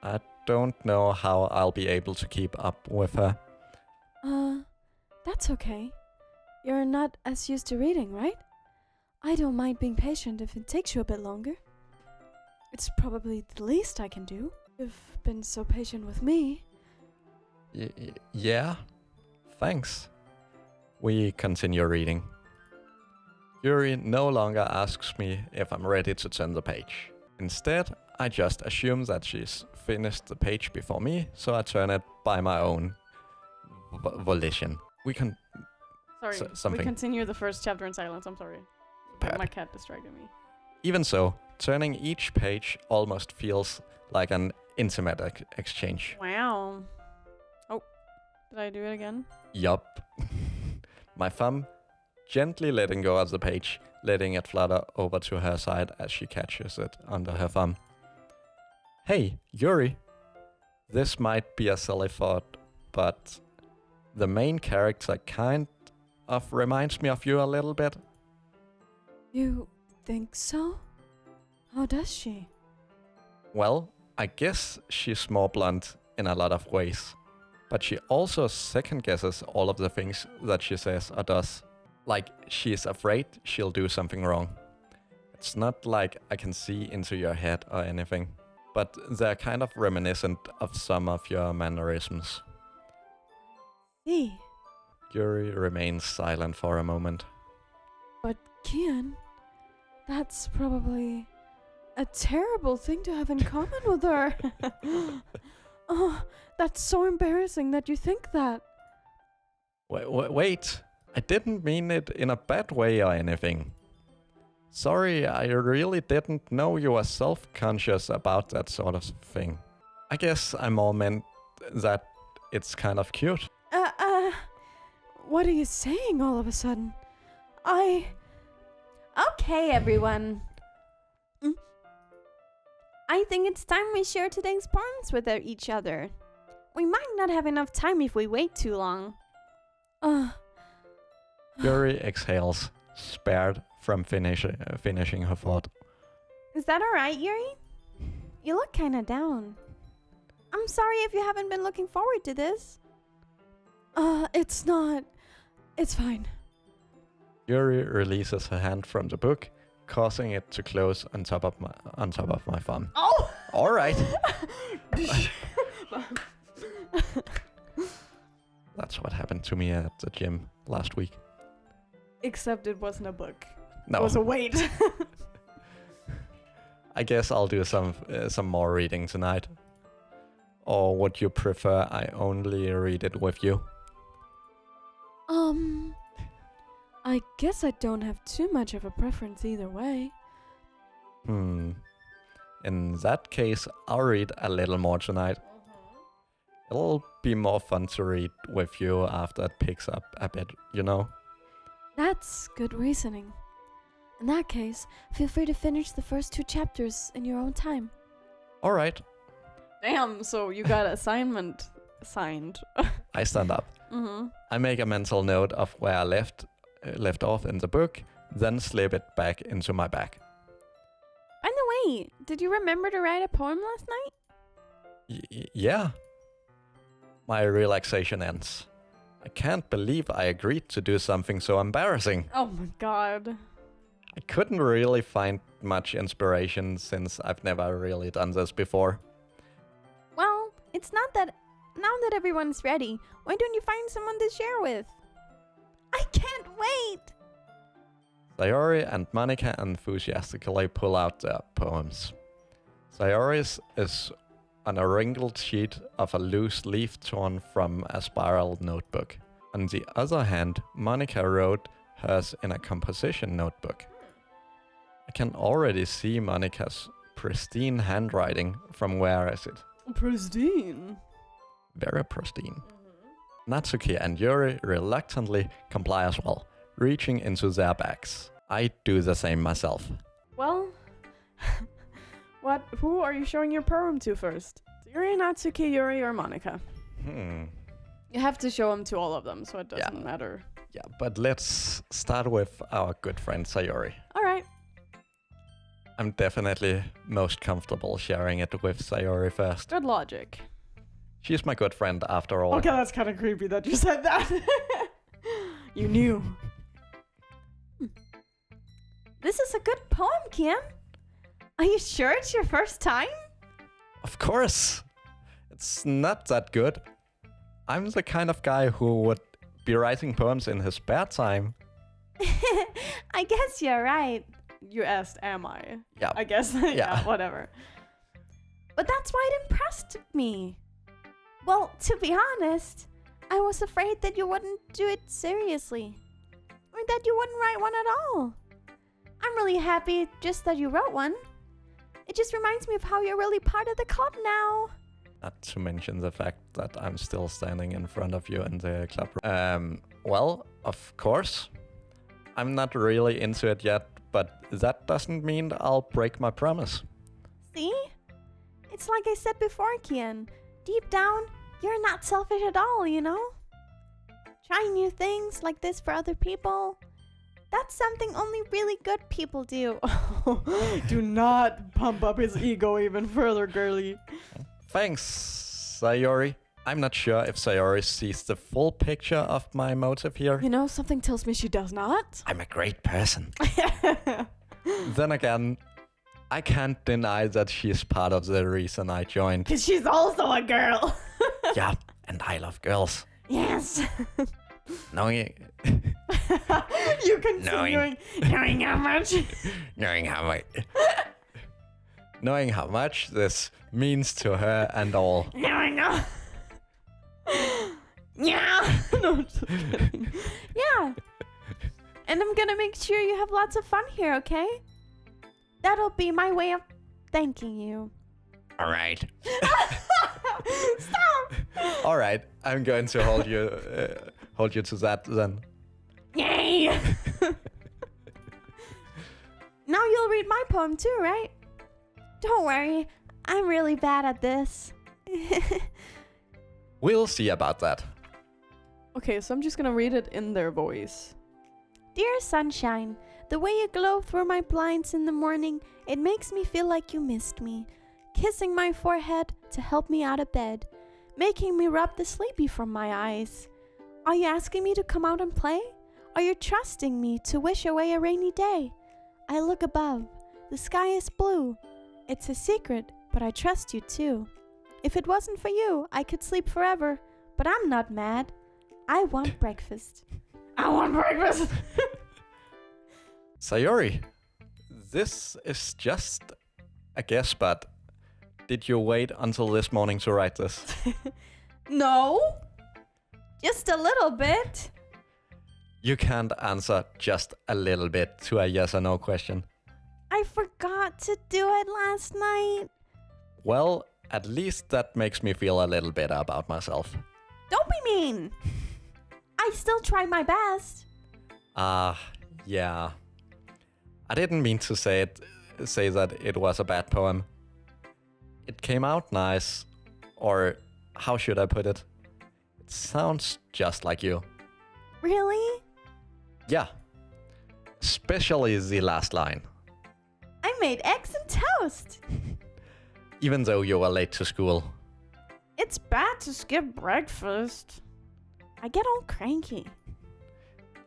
I don't know how I'll be able to keep up with her. That's okay. You're not as used to reading, right? I don't mind being patient if it takes you a bit longer. It's probably the least I can do. You've been so patient with me. Yeah? Thanks. We continue reading. Yuri no longer asks me if I'm ready to turn the page. Instead, I just assume that she's finished the page before me, so I turn it by my own volition. We can... Sorry, something. we continue the first chapter in silence. I'm sorry. Bad. My cat distracted me. Even so, turning each page almost feels like an intimate exchange. Wow. Oh, did I do it again? Yup. My thumb gently letting go of the page, letting it flutter over to her side as she catches it under her thumb. Hey, Yuri. This might be a silly thought, but the main character kind of reminds me of you a little bit. You think so? How does she? Well, I guess she's more blunt in a lot of ways, but she also second guesses all of the things that she says or does. Like, she's afraid she'll do something wrong. It's not like I can see into your head or anything, but they're kind of reminiscent of some of your mannerisms. See, Yuri remains silent for a moment. but Kian, that's probably a terrible thing to have in common with her. Oh, that's so embarrassing that you think that. Wait, I didn't mean it in a bad way or anything. Sorry, I really didn't know you were self-conscious about that sort of thing. I guess I more meant that it's kind of cute. What are you saying all of a sudden? Okay, everyone. I think it's time we share today's poems with each other. We might not have enough time if we wait too long. Yuri exhales, spared from finishing her thought. Is that alright, Yuri? You look kinda down. I'm sorry if you haven't been looking forward to this. It's not. It's fine. Yuri releases her hand from the book, causing it to close on top of my thumb. Oh! All right. That's what happened to me at the gym last week. Except it wasn't a book. No. It was a weight. I guess I'll do some more reading tonight. Or would you prefer I only read it with you? I guess I don't have too much of a preference either way. In that case, I'll read a little more tonight. It'll be more fun to read with you after it picks up a bit, you know? That's good reasoning. In that case, feel free to finish the first 2 chapters in your own time. Alright. Damn, so you got assignment signed. I stand up. Mm-hmm. I make a mental note of where I left off in the book, then slip it back into my bag. By the way, did you remember to write a poem last night? Yeah. My relaxation ends. I can't believe I agreed to do something so embarrassing. Oh my god. I couldn't really find much inspiration since I've never really done this before. Well, it's not that... Now that everyone's ready, why don't you find someone to share with? I can't wait! Sayori and Monica enthusiastically pull out their poems. Sayori's is on a wrinkled sheet of a loose leaf torn from a spiral notebook. On the other hand, Monica wrote hers in a composition notebook. I can already see Monica's pristine handwriting from where is it? Pristine. Very pristine. Natsuki and Yuri reluctantly comply as well, reaching into their bags. I do the same myself. Well, who are you showing your poem to first? Yuri, Natsuki, Yuri, or Monica? You have to show them to all of them, so it doesn't matter. Yeah, but let's start with our good friend Sayori. Alright. I'm definitely most comfortable sharing it with Sayori first. Good logic. She's my good friend after all. Okay, that's kind of creepy that you said that. You knew. This is a good poem, Kian. Are you sure it's your first time? Of course. It's not that good. I'm the kind of guy who would be writing poems in his spare time. I guess you're right. You asked, am I? Yeah. I guess. Yeah, whatever. But that's why it impressed me. Well, to be honest, I was afraid that you wouldn't do it seriously. Or that you wouldn't write one at all. I'm really happy just that you wrote one. It just reminds me of how you're really part of the club now. Not to mention the fact that I'm still standing in front of you in the club room. Well, of course. I'm not really into it yet, but that doesn't mean I'll break my promise. See? It's like I said before, Kian. Deep down, you're not selfish at all, you know? Trying new things like this for other people, that's something only really good people do. Do not pump up his ego even further, girly. Thanks, Sayori. I'm not sure if Sayori sees the full picture of my motive here. You know, something tells me she does not. I'm a great person. Then again, I can't deny that she's part of the reason I joined. Because she's also a girl. Yeah, and I love girls. Yes. Knowing You continuing knowing how much. knowing how much this means to her and all. Knowing how. Yeah. No, just kidding. Yeah. And I'm gonna make sure you have lots of fun here, okay? That'll be my way of thanking you. All right. Stop! All right. I'm going to hold you to that then. Yay! Now you'll read my poem too, right? Don't worry, I'm really bad at this. We'll see about that. Okay, so I'm just gonna read it in their voice. Dear sunshine, the way you glow through my blinds in the morning, it makes me feel like you missed me. Kissing my forehead to help me out of bed, making me rub the sleepy from my eyes. Are you asking me to come out and play? Are you trusting me to wish away a rainy day? I look above. The sky is blue. It's a secret, but I trust you too. If it wasn't for you, I could sleep forever, but I'm not mad. I want breakfast. I want breakfast! Sayori, this is just a guess, but did you wait until this morning to write this? No. Just a little bit. You can't answer just a little bit to a yes or no question. I forgot to do it last night. Well, at least that makes me feel a little better about myself. Don't be mean. I still tried my best. Yeah. I didn't mean to say that it was a bad poem. It came out nice, or how should I put it? It sounds just like you. Really? Yeah. Especially the last line. I made eggs and toast. Even though you were late to school. It's bad to skip breakfast. I get all cranky.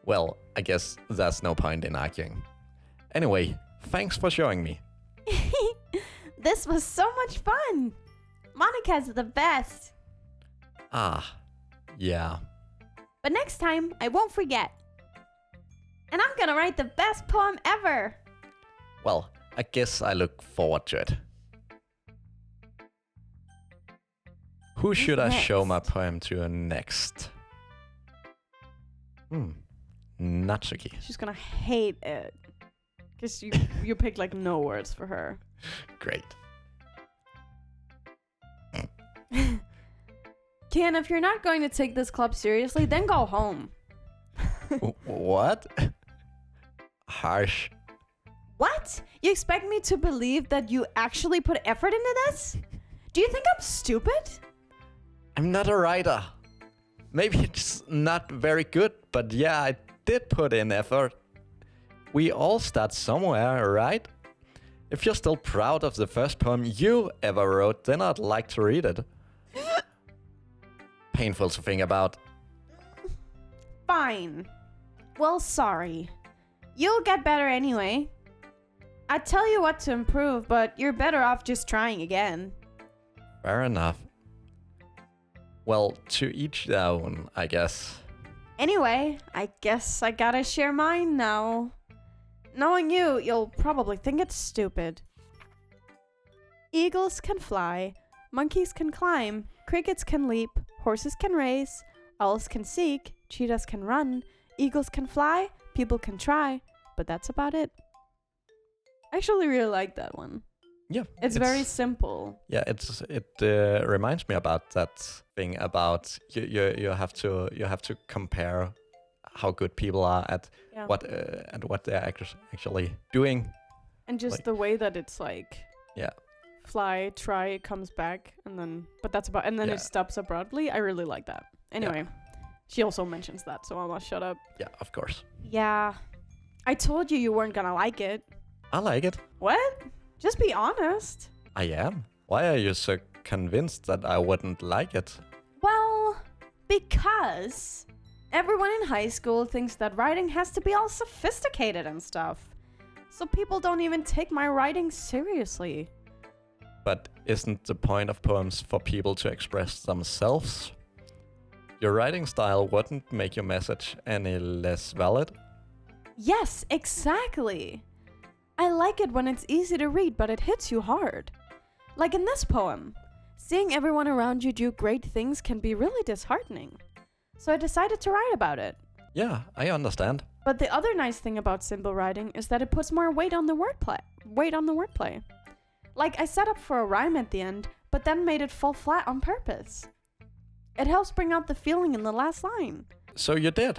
Well, I guess there's no point in arguing. Anyway, thanks for showing me. This was so much fun. Monica's the best. Yeah. But next time, I won't forget. And I'm gonna write the best poem ever. Well, I guess I look forward to it. Who should I show my poem to next? Natsuki. She's gonna hate it. Because you picked like no words for her. Great. Kian, if you're not going to take this club seriously, then go home. What? Harsh. What? You expect me to believe that you actually put effort into this? Do you think I'm stupid? I'm not a writer. Maybe it's not very good, but yeah, I did put in effort. We all start somewhere, right? If you're still proud of the first poem you ever wrote, then I'd like to read it. Painful to think about. Fine. Well, sorry. You'll get better anyway. I'd tell you what to improve, but you're better off just trying again. Fair enough. Well, to each their own, I guess. Anyway, I guess I gotta share mine now. Knowing you, you'll probably think it's stupid. Eagles can fly, monkeys can climb, crickets can leap, horses can race, owls can seek, cheetahs can run, eagles can fly, people can try, but that's about it. I actually really like that one. Yeah, It's very simple. Yeah, it reminds me about that thing about you have to compare how good people are at Yeah. what they're actually doing. And just like- the way that it's like, Yeah. fly, try, it comes back, and then, but that's about, and then Yeah. it stops abruptly. I really like that. Anyway, she also mentions that, so I must shut up. Yeah, of course. Yeah. I told you weren't gonna like it. I like it. What? Just be honest. I am. Why are you so convinced that I wouldn't like it? Well, because everyone in high school thinks that writing has to be all sophisticated and stuff. So people don't even take my writing seriously. But isn't the point of poems for people to express themselves? Your writing style wouldn't make your message any less valid. Yes, exactly. I like it when it's easy to read, but it hits you hard. Like in this poem. Seeing everyone around you do great things can be really disheartening. So I decided to write about it. Yeah, I understand. But the other nice thing about simple writing is that it puts more weight on the wordplay. Like I set up for a rhyme at the end, but then made it fall flat on purpose. It helps bring out the feeling in the last line. So you did.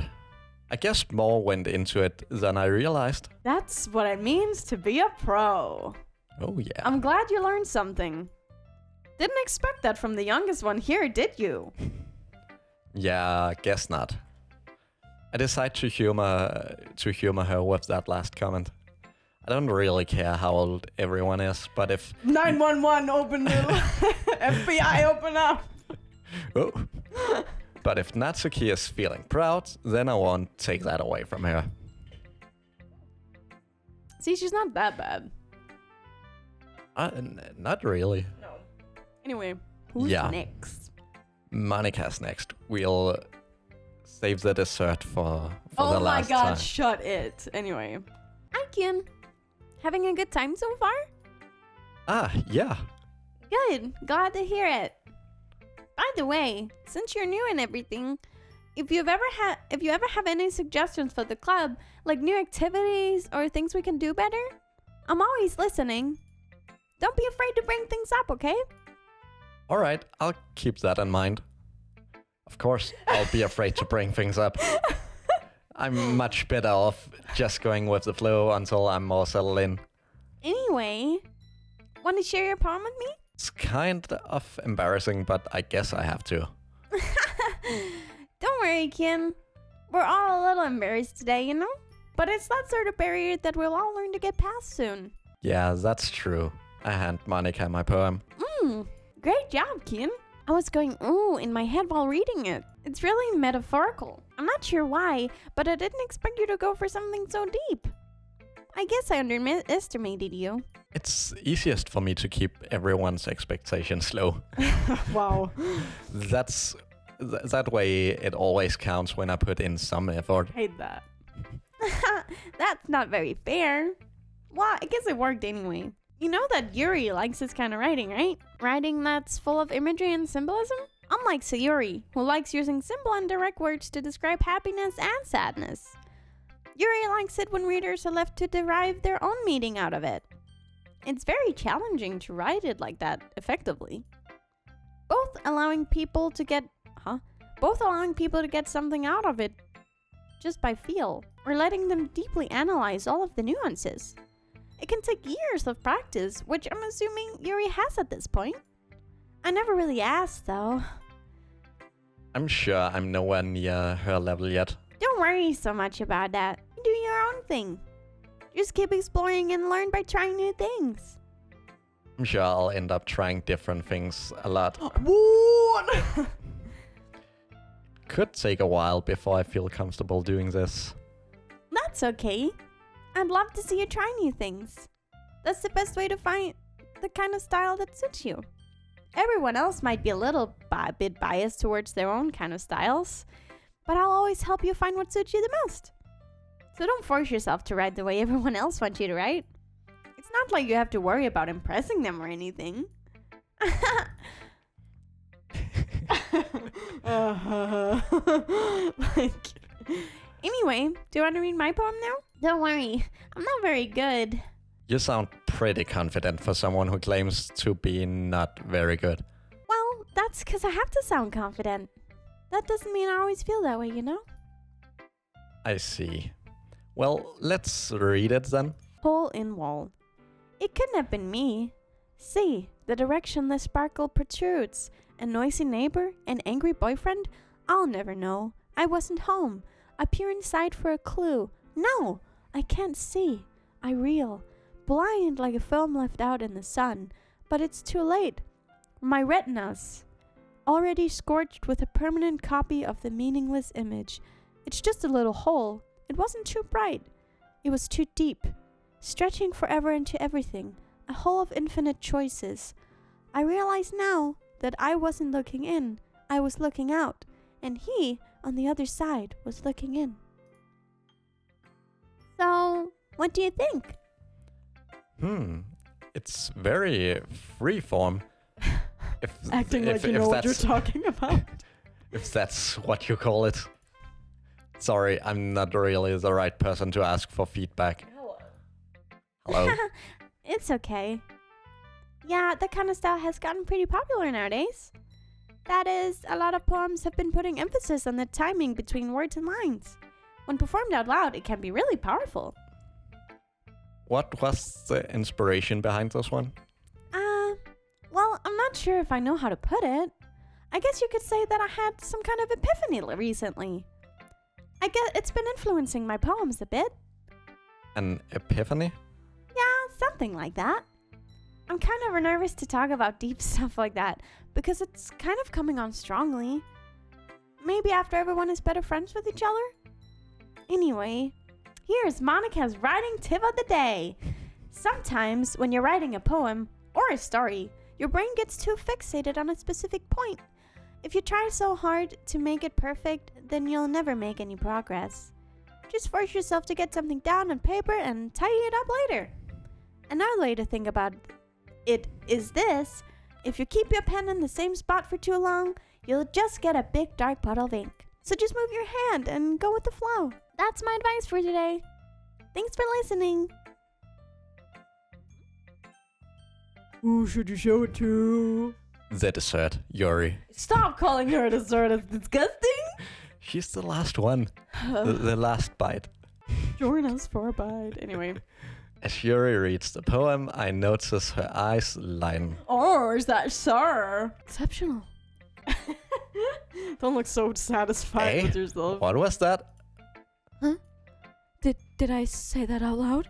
I guess more went into it than I realized. That's what it means to be a pro. Oh yeah. I'm glad you learned something. Didn't expect that from the youngest one here, did you? Yeah, guess not. I decided to humor her with that last comment. I don't really care how old everyone is, but if 911, open the FBI, open up. oh, but if Natsuki is feeling proud, then I won't take that away from her. See, she's not that bad. Not really. No. Anyway, who's Yeah. next? Monica's next. We'll save the dessert for the Oh my last god, time. shut it. Anyway. Hi, Kian. Having a good time so far? Ah, yeah. Good. Glad to hear it. By the way, since you're new and everything, if you ever have any suggestions for the club, like new activities or things we can do better, I'm always listening. Don't be afraid to bring things up, okay? All right, I'll keep that in mind. Of course, I'll be afraid to bring things up. I'm much better off just going with the flow until I'm more settled in. Anyway, want to share your poem with me? It's kind of embarrassing, but I guess I have to. Don't worry, Kian. We're all a little embarrassed today, you know? But it's that sort of barrier that we'll all learn to get past soon. Yeah, that's true. I hand Monica my poem. Great job, Kian. I was going ooh in my head while reading it. It's really metaphorical. I'm not sure why, but I didn't expect you to go for something so deep. I guess I underestimated you. It's easiest for me to keep everyone's expectations low. Wow. That way it always counts when I put in some effort. Hate that. That's not very fair. Well, I guess it worked anyway. You know that Yuri likes this kind of writing, right? Writing that's full of imagery and symbolism? Unlike Sayuri, who likes using simple and direct words to describe happiness and sadness. Yuri likes it when readers are left to derive their own meaning out of it. It's very challenging to write it like that effectively. Both allowing people to get something out of it just by feel, or letting them deeply analyze all of the nuances. It can take years of practice, which I'm assuming Yuri has at this point. I never really asked, though. I'm sure I'm nowhere near her level yet. Don't worry so much about that. You do your own thing. Just keep exploring and learn by trying new things. I'm sure I'll end up trying different things a lot. What? Could take a while before I feel comfortable doing this. That's okay. I'd love to see you try new things. That's the best way to find the kind of style that suits you. Everyone else might be a little bit biased towards their own kind of styles, but I'll always help you find what suits you the most. So don't force yourself to write the way everyone else wants you to write. It's not like you have to worry about impressing them or anything. Anyway, do you want to read my poem now? Don't worry, I'm not very good. You sound pretty confident for someone who claims to be not very good. Well, that's because I have to sound confident. That doesn't mean I always feel that way, you know? I see. Well, let's read it then. Hole in wall. It couldn't have been me. See, the direction the sparkle protrudes. A noisy neighbor, an angry boyfriend? I'll never know. I wasn't home. I peer inside for a clue. No, I can't see. I reel. Blind like a film left out in the sun. But it's too late. My retinas, already scorched with a permanent copy of the meaningless image. It's just a little hole. It wasn't too bright. It was too deep, stretching forever into everything, a hole of infinite choices. I realize now that I wasn't looking in, I was looking out, and he, on the other side, was looking in. So, what do you think? It's very freeform. Acting like you know what you're talking about. If that's what you call it. Sorry, I'm not really the right person to ask for feedback. Hello? It's okay. Yeah, that kind of style has gotten pretty popular nowadays. That is, a lot of poems have been putting emphasis on the timing between words and lines. When performed out loud, it can be really powerful. What was the inspiration behind this one? Well, I'm not sure if I know how to put it. I guess you could say that I had some kind of epiphany recently. I guess it's been influencing my poems a bit. An epiphany? Yeah, something like that. I'm kind of nervous to talk about deep stuff like that because it's kind of coming on strongly. Maybe after everyone is better friends with each other? Anyway, here's Monica's writing tip of the day. Sometimes when you're writing a poem or a story, your brain gets too fixated on a specific point. If you try so hard to make it perfect, then you'll never make any progress. Just force yourself to get something down on paper and tidy it up later. Another way to think about it is this: if you keep your pen in the same spot for too long, you'll just get a big dark puddle of ink. So just move your hand and go with the flow. That's my advice for today. Thanks for listening. Who should you show it to? The dessert, Yuri. Stop calling her a dessert. It's disgusting. She's the last one. the last bite. Join us for a bite. Anyway. As Yuri reads the poem, I notice her eyes lighten. Oh, is that sir? Exceptional. Don't look so satisfied with yourself. What was that? Huh? Did I say that out loud?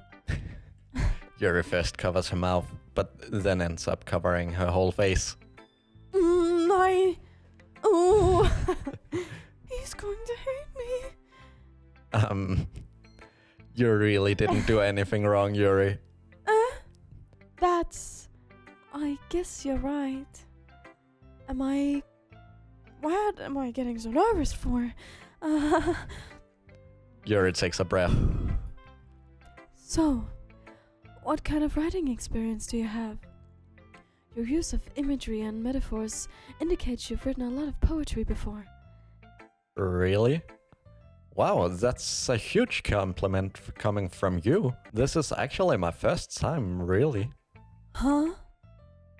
Yuri first covers her mouth, but then ends up covering her whole face. Oh, he's going to hate me. You really didn't do anything wrong, Yuri. I guess you're right. What am I getting so nervous for? Yuri takes a breath. So, what kind of writing experience do you have? Your use of imagery and metaphors indicates you've written a lot of poetry before. Really? Wow, that's a huge compliment coming from you. This is actually my first time, really. Huh?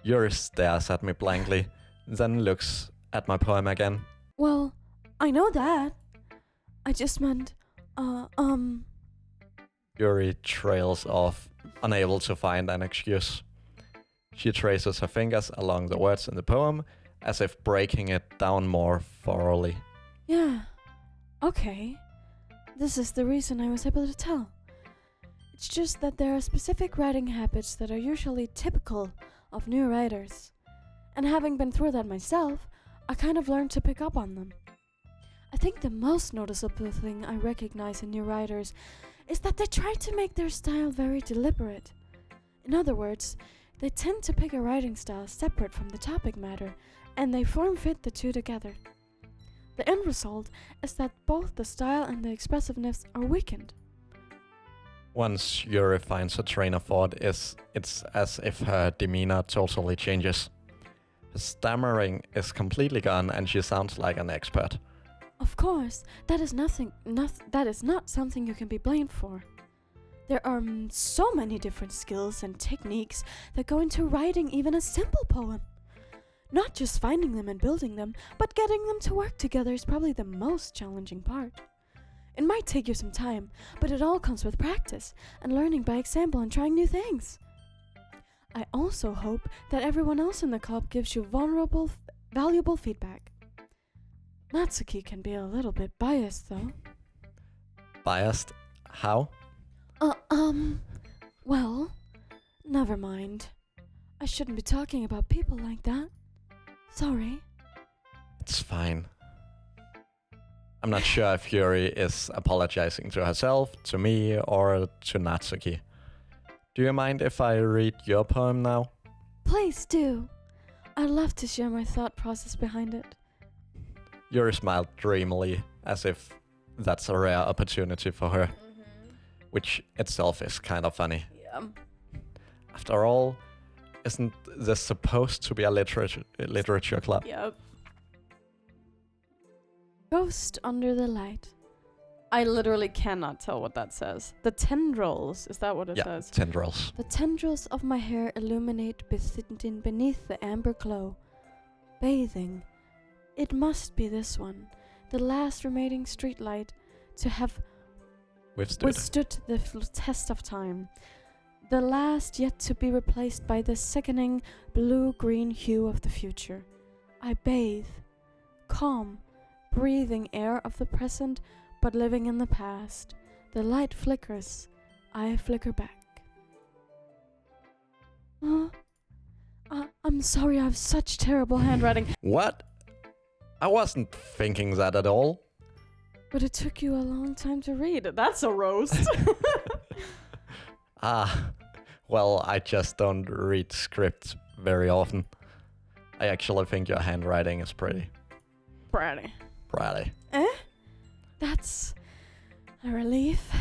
Yuri stares at me blankly, then looks at my poem again. Well, I know that. I just meant, Yuri trails off, unable to find an excuse. She traces her fingers along the words in the poem, as if breaking it down more thoroughly. Yeah. Okay. This is the reason I was able to tell. It's just that there are specific writing habits that are usually typical of new writers. And having been through that myself, I kind of learned to pick up on them. I think the most noticeable thing I recognize in new writers is that they try to make their style very deliberate. In other words, they tend to pick a writing style separate from the topic matter, and they form-fit the two together. The end result is that both the style and the expressiveness are weakened. Once Yuri finds a train of thought, it's as if her demeanor totally changes. Her stammering is completely gone and she sounds like an expert. Of course, that is not something you can be blamed for. There are so many different skills and techniques that go into writing even a simple poem. Not just finding them and building them, but getting them to work together is probably the most challenging part. It might take you some time, but it all comes with practice and learning by example and trying new things. I also hope that everyone else in the club gives you valuable feedback. Natsuki can be a little bit biased though. Biased? How? Well, never mind. I shouldn't be talking about people like that. Sorry. It's fine. I'm not sure if Yuri is apologizing to herself, to me, or to Natsuki. Do you mind if I read your poem now? Please do. I'd love to share my thought process behind it. Yuri smiled dreamily, as if that's a rare opportunity for her, which itself is kind of funny. Yeah. After all, isn't this supposed to be a literature club? Yep. Ghost under the light. I literally cannot tell what that says. The tendrils, is that what it Yeah, says? tendrils. The tendrils of my hair illuminate beneath the amber glow. Bathing. It must be this one, the last remaining streetlight to have withstood the test of time. The last yet to be replaced by the sickening blue-green hue of the future. I bathe, calm, breathing air of the present, but living in the past. The light flickers, I flicker back. I'm sorry, I have such terrible handwriting. What? I wasn't thinking that at all. But it took you a long time to read. That's a roast. Well, I just don't read scripts very often. I actually think your handwriting is pretty. Bratty. That's a relief.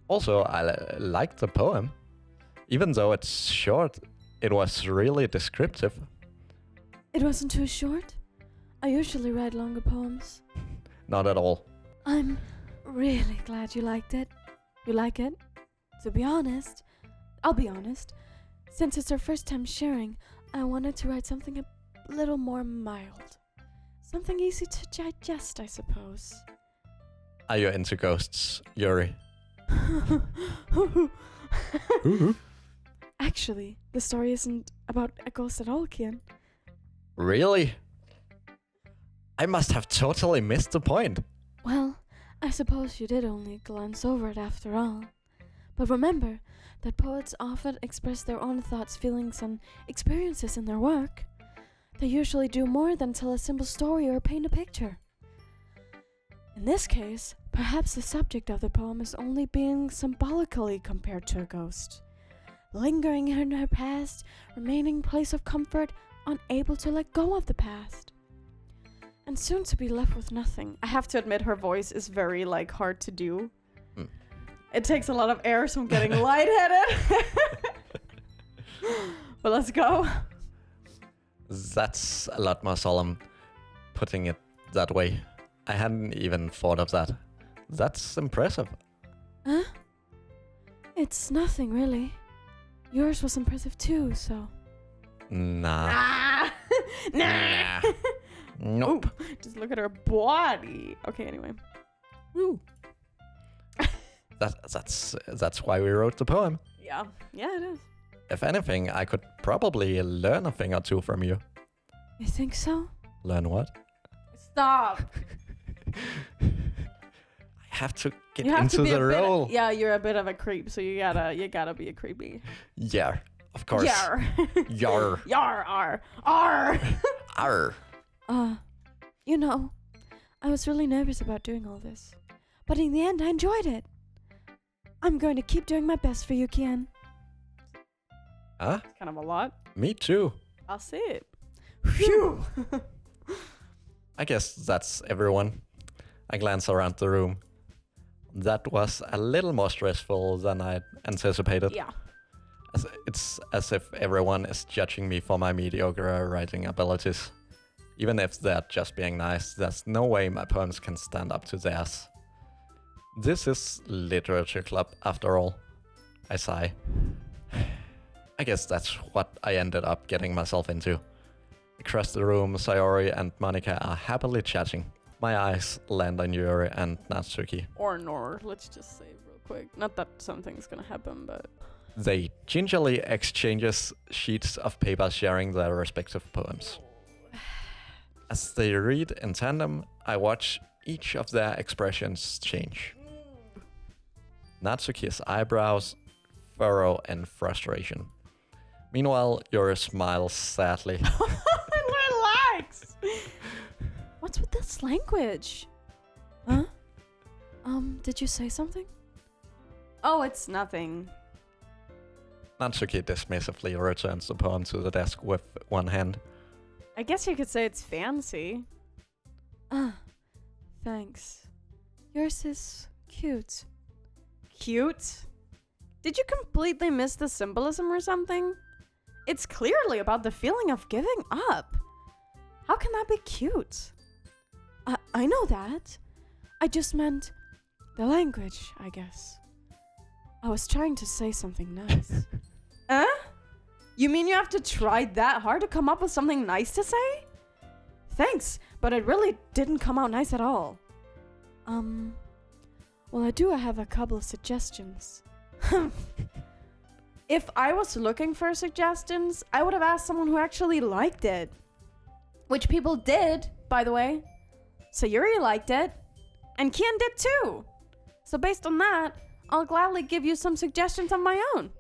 Also, I liked the poem. Even though it's short, it was really descriptive. It wasn't too short. I usually write longer poems. Not at all. I'm really glad you liked it. You like it? To be honest, I'll be honest. Since it's our first time sharing, I wanted to write something a little more mild. Something easy to digest, I suppose. Are you into ghosts, Yuri? Actually, the story isn't about a ghost at all, Kian. Really? I must have totally missed the point. Well, I suppose you did only glance over it after all. But remember that poets often express their own thoughts, feelings, and experiences in their work. They usually do more than tell a simple story or paint a picture. In this case, perhaps the subject of the poem is only being symbolically compared to a ghost. Lingering in her past, remaining place of comfort, unable to let go of the past. And soon to be left with nothing. I have to admit her voice is very hard to do. Mm. It takes a lot of air, so I'm getting lightheaded. But let's go. That's a lot more solemn, putting it that way. I hadn't even thought of that. That's impressive. Huh? It's nothing, really. Yours was impressive too, so... Nah. Nah. Nope. Ooh, just look at her body. Okay, anyway. Woo. That's why we wrote the poem. Yeah. Yeah, it is. If anything, I could probably learn a thing or two from you. You think so? Learn what? Stop. I have to get You have into to be the role. Yeah, you're a bit of a creep, so you gotta be a creepy. Yeah, of course. Yar. Yar. Yar. R. R. Arr. You know, I was really nervous about doing all this. But in the end, I enjoyed it. I'm going to keep doing my best for you, Kian. Huh? It's kind of a lot. Me too. I'll say it. Phew. I guess that's everyone. I glance around the room. That was a little more stressful than I anticipated. Yeah. It's as if everyone is judging me for my mediocre writing abilities. Even if they're just being nice, there's no way my poems can stand up to theirs. This is literature club after all. I sigh. I guess that's what I ended up getting myself into. Across the room, Sayori and Monica are happily chatting. My eyes land on Yuri and Natsuki. Or Nor, let's just say real quick. Not that something's gonna happen, but... They gingerly exchanges sheets of paper sharing their respective poems. As they read in tandem, I watch each of their expressions change. Natsuki's eyebrows furrow in frustration. Meanwhile, Yuri smiles sadly. Relax! What's with this language? Huh? Did you say something? Oh, it's nothing. Natsuki dismissively returns the poem to the desk with one hand. I guess you could say it's fancy. Ah, thanks. Yours is cute. Cute? Did you completely miss the symbolism or something? It's clearly about the feeling of giving up. How can that be cute? I know that. I just meant the language, I guess. I was trying to say something nice. Huh? You mean you have to try that hard to come up with something nice to say? Thanks, but it really didn't come out nice at all. Well, I do have a couple of suggestions. If I was looking for suggestions, I would have asked someone who actually liked it. Which people did, by the way. Sayuri liked it. And Kian did too. So based on that, I'll gladly give you some suggestions of my own.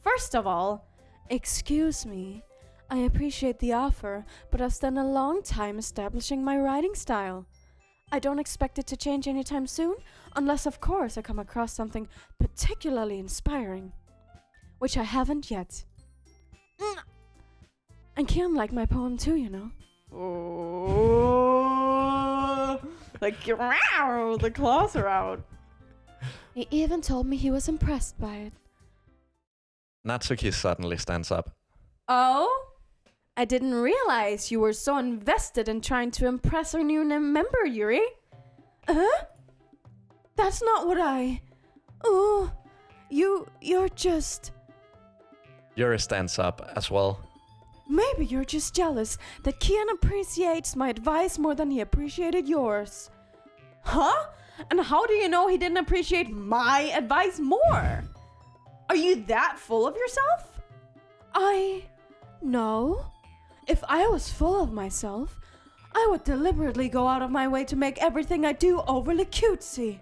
First of all, Excuse me. I appreciate the offer, but I've spent a long time establishing my writing style. I don't expect it to change anytime soon, unless of course I come across something particularly inspiring. Which I haven't yet. And Kian liked my poem too, you know. oh, like the claws are out. He even told me he was impressed by it. Natsuki suddenly stands up. Oh? I didn't realize you were so invested in trying to impress our new member, Yuri. That's not what I... Oh, you're just... Yuri stands up as well. Maybe you're just jealous that Kian appreciates my advice more than he appreciated yours. Huh? And how do you know he didn't appreciate my advice more? Are you that full of yourself? No. If I was full of myself, I would deliberately go out of my way to make everything I do overly cutesy.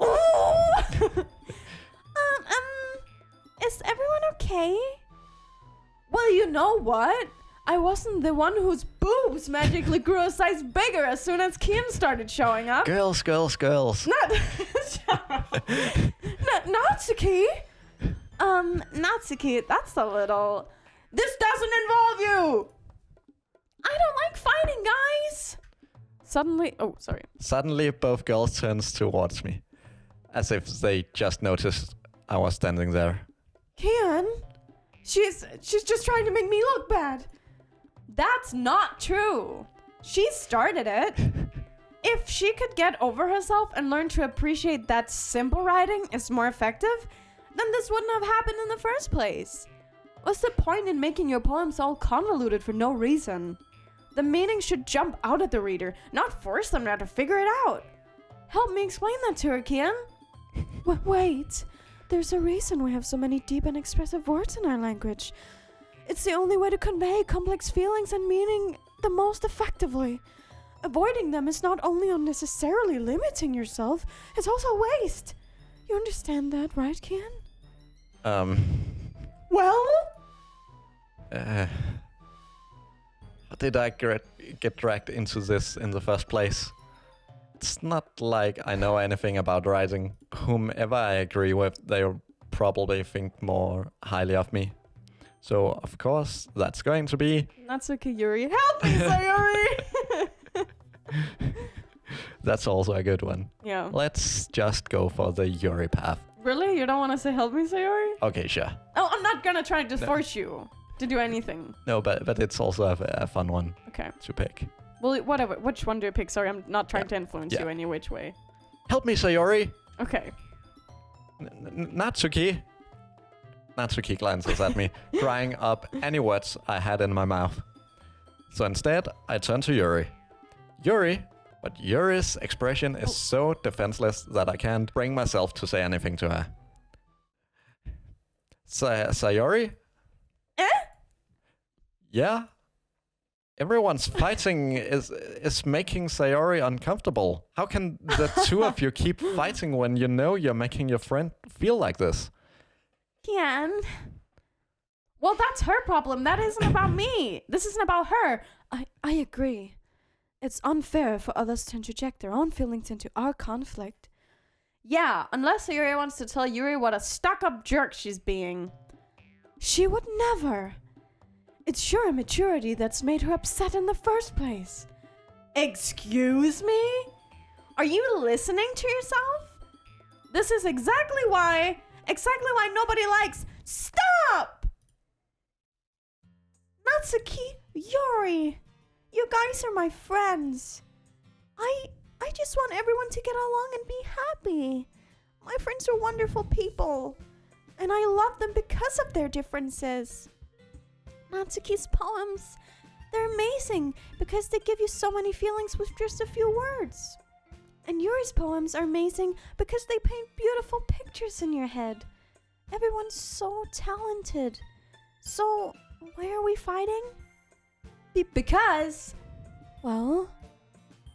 Ooh! Is everyone okay? Well, you know what? I wasn't the one whose boobs magically grew a size bigger as soon as Kian started showing up. Girls. Natsuki? Natsuki, that's a little... This doesn't involve you! I don't like fighting, guys! Suddenly, both girls turns towards me, as if they just noticed I was standing there. Kian? She's just trying to make me look bad. That's not true. She started it. If she could get over herself and learn to appreciate that simple writing is more effective, then this wouldn't have happened in the first place. What's the point in making your poems all convoluted for no reason? The meaning should jump out at the reader, not force them to have to figure it out. Help me explain that to her, Kian. Wait. There's a reason we have so many deep and expressive words in our language. It's the only way to convey complex feelings and meaning the most effectively. Avoiding them is not only unnecessarily limiting yourself, it's also waste. You understand that, right, Kian? Well? How did I get dragged into this in the first place? It's not like I know anything about writing. Whomever I agree with, they'll probably think more highly of me. So, of course, that's going to be... Natsuki Yuri. Help me, Sayori! That's also a good one. Yeah. Let's just go for the Yuri path. Really? You don't want to say help me, Sayori? Okay, sure. Oh, I'm not gonna try to No. force you to do anything. No, but it's also a fun one Okay. to pick. Well, whatever. Which one do you pick? Sorry, I'm not trying to influence Yeah. you any which way. Help me, Sayori! Okay. Natsuki! Natsuki glances at me, drying up any words I had in my mouth. So instead, I turn to Yuri. Yuri! But Yuri's expression is so defenseless that I can't bring myself to say anything to her. Sayori? Eh? Yeah? Everyone's fighting is making Sayori uncomfortable. How can the two of you keep fighting when you know you're making your friend feel like this? Kian. Well, that's her problem. That isn't about me. This isn't about her. I agree. It's unfair for others to interject their own feelings into our conflict. Yeah, unless Sayori wants to tell Yuri what a stuck-up jerk she's being. She would never. It's your immaturity that's made her upset in the first place. Excuse me? Are you listening to yourself? This is exactly why nobody likes. Stop! Natsuki, Yuri, you guys are my friends. I just want everyone to get along and be happy. My friends are wonderful people, and I love them because of their differences. Natsuki's poems, they're amazing because they give you so many feelings with just a few words. And Yuri's poems are amazing because they paint beautiful pictures in your head. Everyone's so talented. So, why are we fighting? Because, Well,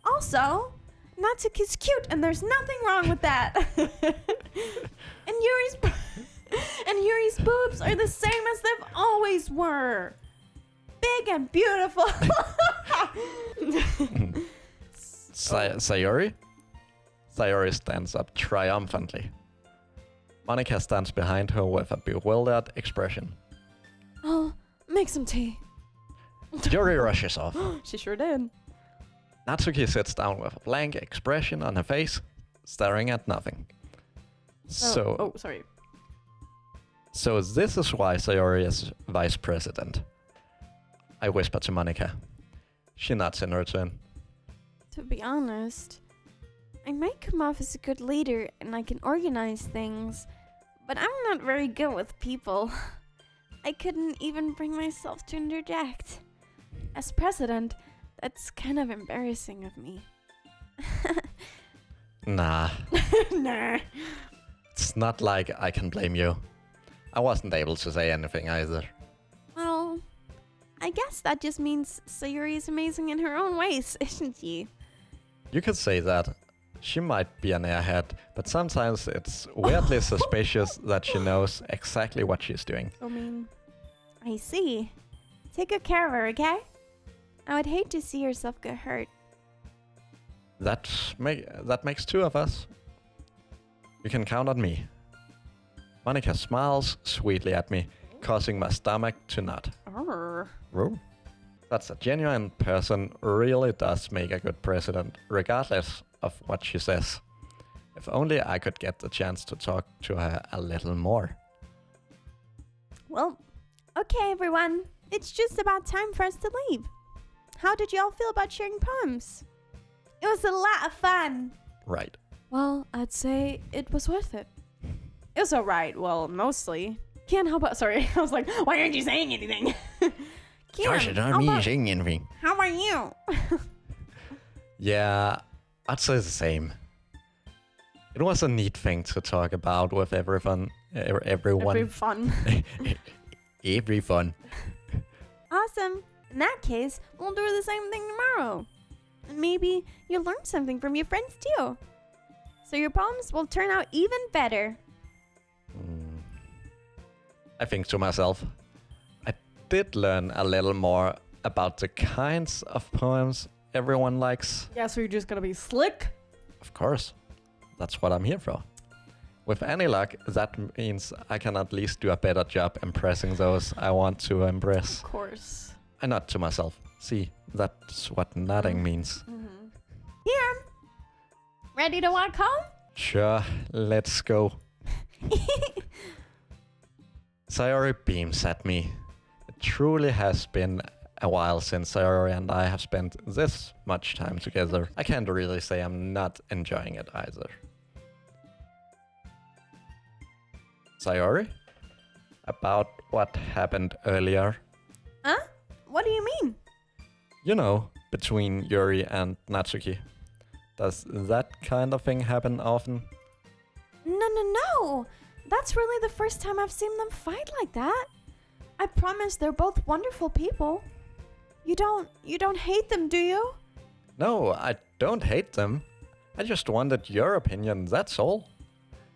also, Natsuki's cute and there's nothing wrong with that. and Yuri's boobs are the same as they've always were. Big and beautiful. Sayori? Sayori stands up triumphantly. Monica stands behind her with a bewildered expression. I'll make some tea. Yuri rushes off. She sure did. Natsuki sits down with a blank expression on her face, staring at nothing. So this is why Sayori is vice president. I whisper to Monica. She nods in return. To be honest, I might come off as a good leader and I can organize things, but I'm not very good with people. I couldn't even bring myself to interject. As president, that's kind of embarrassing of me. Nah, Nah. it's not like I can blame you. I wasn't able to say anything either. Well, I guess that just means Sayuri is amazing in her own ways, isn't she? You could say that. She might be an airhead, but sometimes it's weirdly suspicious that she knows exactly what she's doing. I mean, I see. Take good care of her, okay? I would hate to see herself get hurt. That makes two of us. You can count on me. Monica smiles sweetly at me, causing my stomach to knot. Ooh. That's a genuine person really does make a good president, regardless of what she says. If only I could get the chance to talk to her a little more. Well, okay, everyone. It's just about time for us to leave. How did you all feel about sharing poems? it was a lot of fun. Right. Well, I'd say it was worth it. It was alright. Well, mostly. Kian, how about... Sorry, I was like, why aren't you saying anything? Kian, saying anything. how about you? Yeah, I'd say the same. It was a neat thing to talk about with everyone. Every fun. Everyone. Awesome. In that case, we'll do the same thing tomorrow. And maybe you'll learn something from your friends too. So your poems will turn out even better. I think to myself, I did learn a little more about the kinds of poems everyone likes. Yeah, so you're just gonna be slick? Of course. That's what I'm here for. With any luck, that means I can at least do a better job impressing those I want to impress. Of course. I nod to myself. See, that's what nodding means. Mm-hmm. Ready to walk home? Sure, let's go. Sayori beams at me. It truly has been a while since Sayori and I have spent this much time together. I can't really say I'm not enjoying it either. Sayori? About what happened earlier. Huh? What do you mean? You know, between Yuri and Natsuki. Does that kind of thing happen often? No. That's really the first time I've seen them fight like that. I promise they're both wonderful people. You don't hate them, do you? No, I don't hate them. I just wanted your opinion, that's all.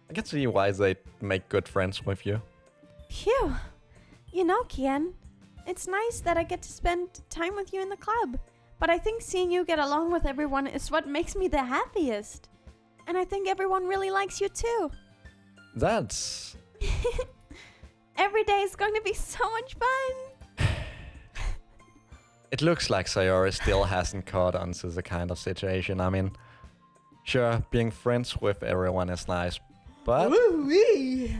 I can see why they make good friends with you. Phew. You know, Kian, it's nice that I get to spend time with you in the club. But I think seeing you get along with everyone is what makes me the happiest. And I think everyone really likes you too. That's... Every day is going to be so much fun. It looks like Sayori still hasn't caught on to the kind of situation I'm in. Sure, being friends with everyone is nice, but... Woo-wee.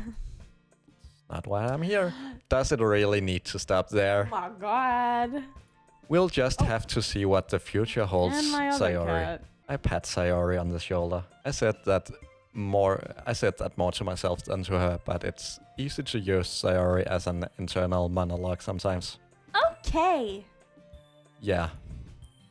Not why I'm here. Does it really need to stop there? Oh my god. We'll just have to see what the future holds, And my other Sayori. cat. I pat Sayori on the shoulder. I said that more to myself than to her, but it's easy to use Sayori as an internal monologue sometimes. Okay. Yeah.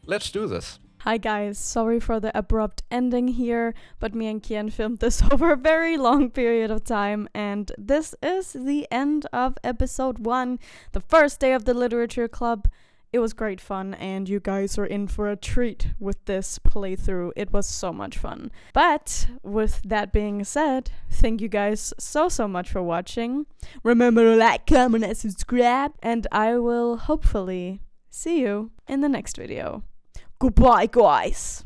Let's do this. Hi guys, sorry for the abrupt ending here, but me and Kian filmed this over a very long period of time, and this is the end of episode 1, the first day of the literature club. It was great fun, and you guys are in for a treat with this playthrough. It was so much fun. But with that being said, thank you guys so much for watching. Remember to like, comment, and subscribe, and I will hopefully see you in the next video. Goodbye, guys!